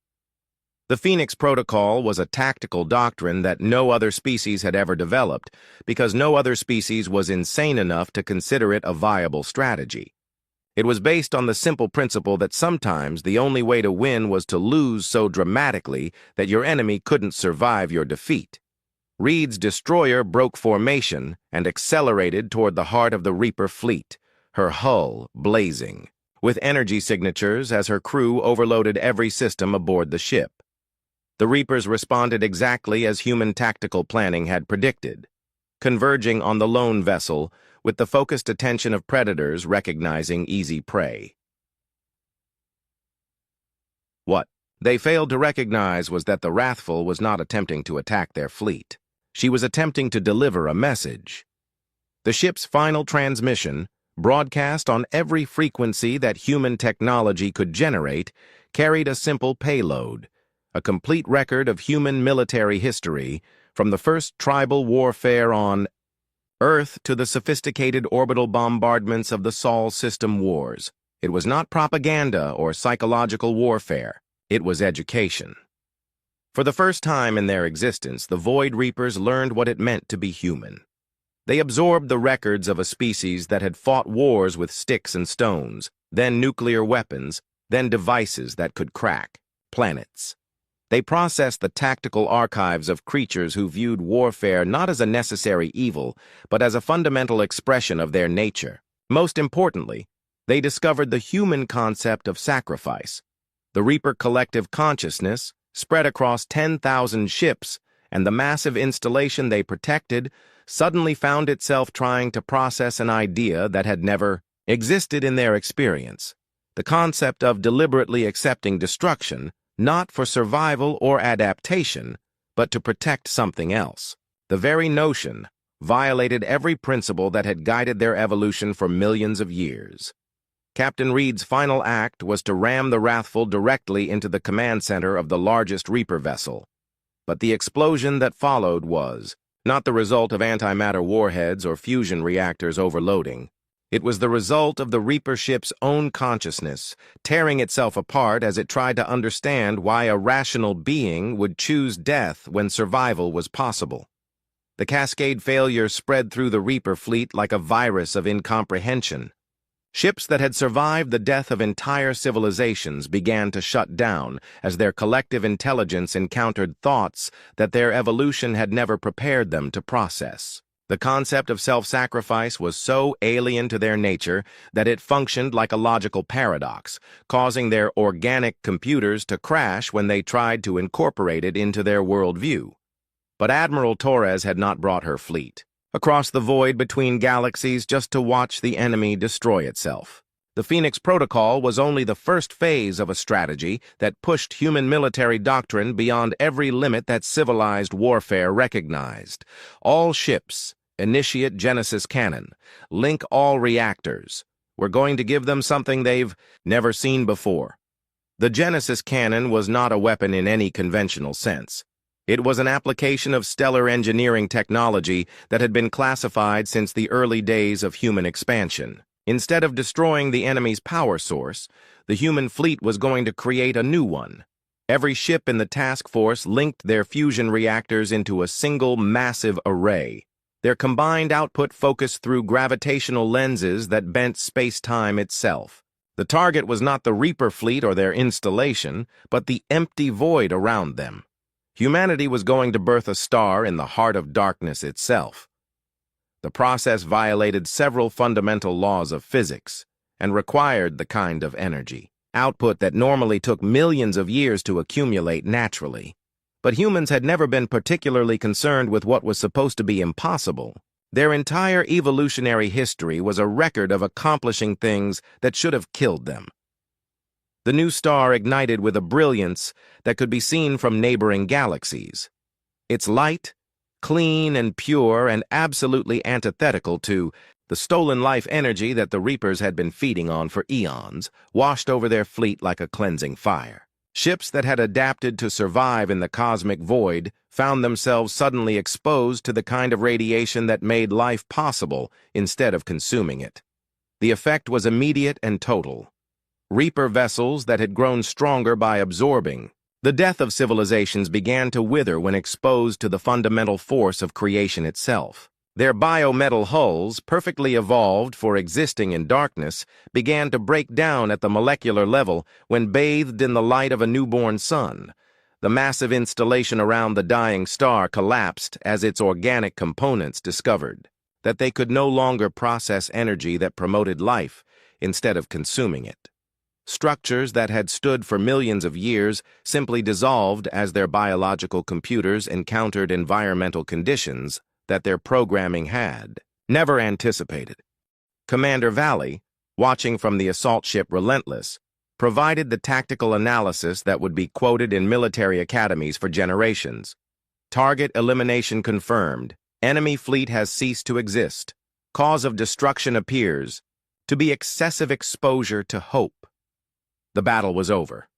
The Phoenix Protocol was a tactical doctrine that no other species had ever developed because no other species was insane enough to consider it a viable strategy. It was based on the simple principle that sometimes the only way to win was to lose so dramatically that your enemy couldn't survive your defeat. Reed's destroyer broke formation and accelerated toward the heart of the Reaper fleet, her hull blazing, with energy signatures as her crew overloaded every system aboard the ship. The Reapers responded exactly as human tactical planning had predicted, converging on the lone vessel with the focused attention of predators recognizing easy prey. What they failed to recognize was that the Wrathful was not attempting to attack their fleet. She was attempting to deliver a message. The ship's final transmission, broadcast on every frequency that human technology could generate, carried a simple payload, a complete record of human military history, from the first tribal warfare on Earth to the sophisticated orbital bombardments of the Sol System wars. It was not propaganda or psychological warfare. It was education. For the first time in their existence, the Void Reapers learned what it meant to be human. They absorbed the records of a species that had fought wars with sticks and stones, then nuclear weapons, then devices that could crack planets. They processed the tactical archives of creatures who viewed warfare not as a necessary evil, but as a fundamental expression of their nature. Most importantly, they discovered the human concept of sacrifice. The Reaper collective consciousness, spread across 10,000 ships, and the massive installation they protected, suddenly found itself trying to process an idea that had never existed in their experience. The concept of deliberately accepting destruction, not for survival or adaptation, but to protect something else. The very notion violated every principle that had guided their evolution for millions of years. Captain Reed's final act was to ram the Wrathful directly into the command center of the largest Reaper vessel. But the explosion that followed was not the result of antimatter warheads or fusion reactors overloading. It was the result of the Reaper ship's own consciousness, tearing itself apart as it tried to understand why a rational being would choose death when survival was possible. The cascade failure spread through the Reaper fleet like a virus of incomprehension. Ships that had survived the death of entire civilizations began to shut down as their collective intelligence encountered thoughts that their evolution had never prepared them to process. The concept of self-sacrifice was so alien to their nature that it functioned like a logical paradox, causing their organic computers to crash when they tried to incorporate it into their worldview. But Admiral Torres had not brought her fleet across the void between galaxies just to watch the enemy destroy itself. The Phoenix Protocol was only the first phase of a strategy that pushed human military doctrine beyond every limit that civilized warfare recognized. All ships, initiate Genesis cannon, link all reactors. We're going to give them something they've never seen before. The Genesis cannon was not a weapon in any conventional sense. It was an application of stellar engineering technology that had been classified since the early days of human expansion. Instead of destroying the enemy's power source, the human fleet was going to create a new one. Every ship in the task force linked their fusion reactors into a single massive array. Their combined output focused through gravitational lenses that bent space-time itself. The target was not the Reaper fleet or their installation, but the empty void around them. Humanity was going to birth a star in the heart of darkness itself. The process violated several fundamental laws of physics and required the kind of energy, output that normally took millions of years to accumulate naturally. But humans had never been particularly concerned with what was supposed to be impossible. Their entire evolutionary history was a record of accomplishing things that should have killed them. The new star ignited with a brilliance that could be seen from neighboring galaxies. Its light, clean and pure and absolutely antithetical to the stolen life energy that the Reapers had been feeding on for eons, washed over their fleet like a cleansing fire. Ships that had adapted to survive in the cosmic void found themselves suddenly exposed to the kind of radiation that made life possible instead of consuming it. The effect was immediate and total. Reaper vessels that had grown stronger by absorbing. The death of civilizations began to wither when exposed to the fundamental force of creation itself. Their biometal hulls, perfectly evolved for existing in darkness, began to break down at the molecular level when bathed in the light of a newborn sun. The massive installation around the dying star collapsed as its organic components discovered that they could no longer process energy that promoted life instead of consuming it. Structures that had stood for millions of years simply dissolved as their biological computers encountered environmental conditions that their programming had never anticipated. Commander Valley, watching from the assault ship Relentless, provided the tactical analysis that would be quoted in military academies for generations. Target elimination confirmed. Enemy fleet has ceased to exist. Cause of destruction appears to be excessive exposure to hope. The battle was over,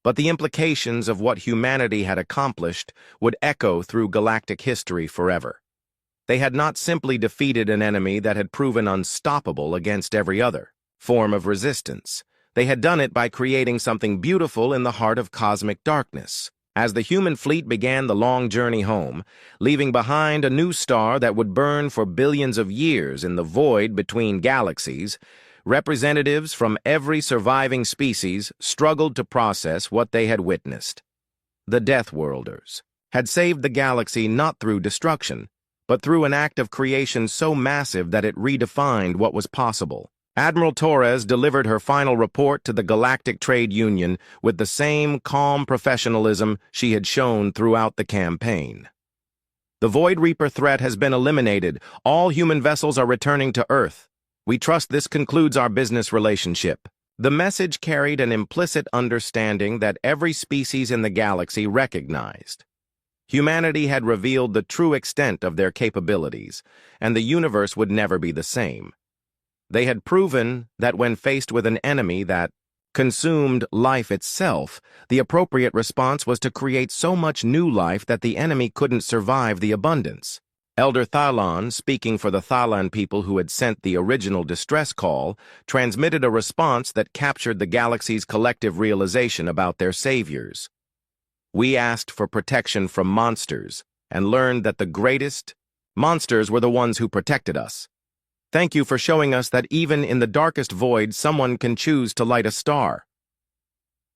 but the implications of what humanity had accomplished would echo through galactic history forever. They had not simply defeated an enemy that had proven unstoppable against every other form of resistance. They had done it by creating something beautiful in the heart of cosmic darkness. As the human fleet began the long journey home, leaving behind a new star that would burn for billions of years in the void between galaxies, representatives from every surviving species struggled to process what they had witnessed. The Deathworlders had saved the galaxy not through destruction, but through an act of creation so massive that it redefined what was possible. Admiral Torres delivered her final report to the Galactic Trade Union with the same calm professionalism she had shown throughout the campaign. The Void Reaper threat has been eliminated. All human vessels are returning to Earth. We trust this concludes our business relationship. The message carried an implicit understanding that every species in the galaxy recognized. Humanity had revealed the true extent of their capabilities, and the universe would never be the same. They had proven that when faced with an enemy that consumed life itself, the appropriate response was to create so much new life that the enemy couldn't survive the abundance. Elder Thalan, speaking for the Thalan people who had sent the original distress call, transmitted a response that captured the galaxy's collective realization about their saviors. We asked for protection from monsters and learned that the greatest monsters were the ones who protected us. Thank you for showing us that even in the darkest void, someone can choose to light a star.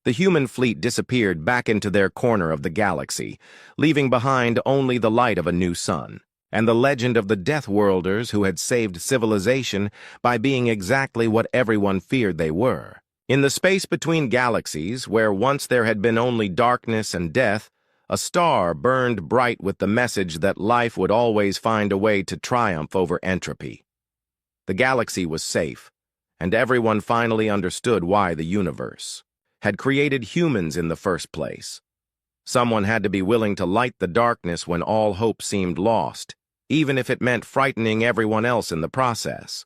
The human fleet disappeared back into their corner of the galaxy, leaving behind only the light of a new sun, and the legend of the Deathworlders who had saved civilization by being exactly what everyone feared they were. In the space between galaxies, where once there had been only darkness and death, a star burned bright with the message that life would always find a way to triumph over entropy. The galaxy was safe, and everyone finally understood why the universe had created humans in the first place. Someone had to be willing to light the darkness when all hope seemed lost, even if it meant frightening everyone else in the process.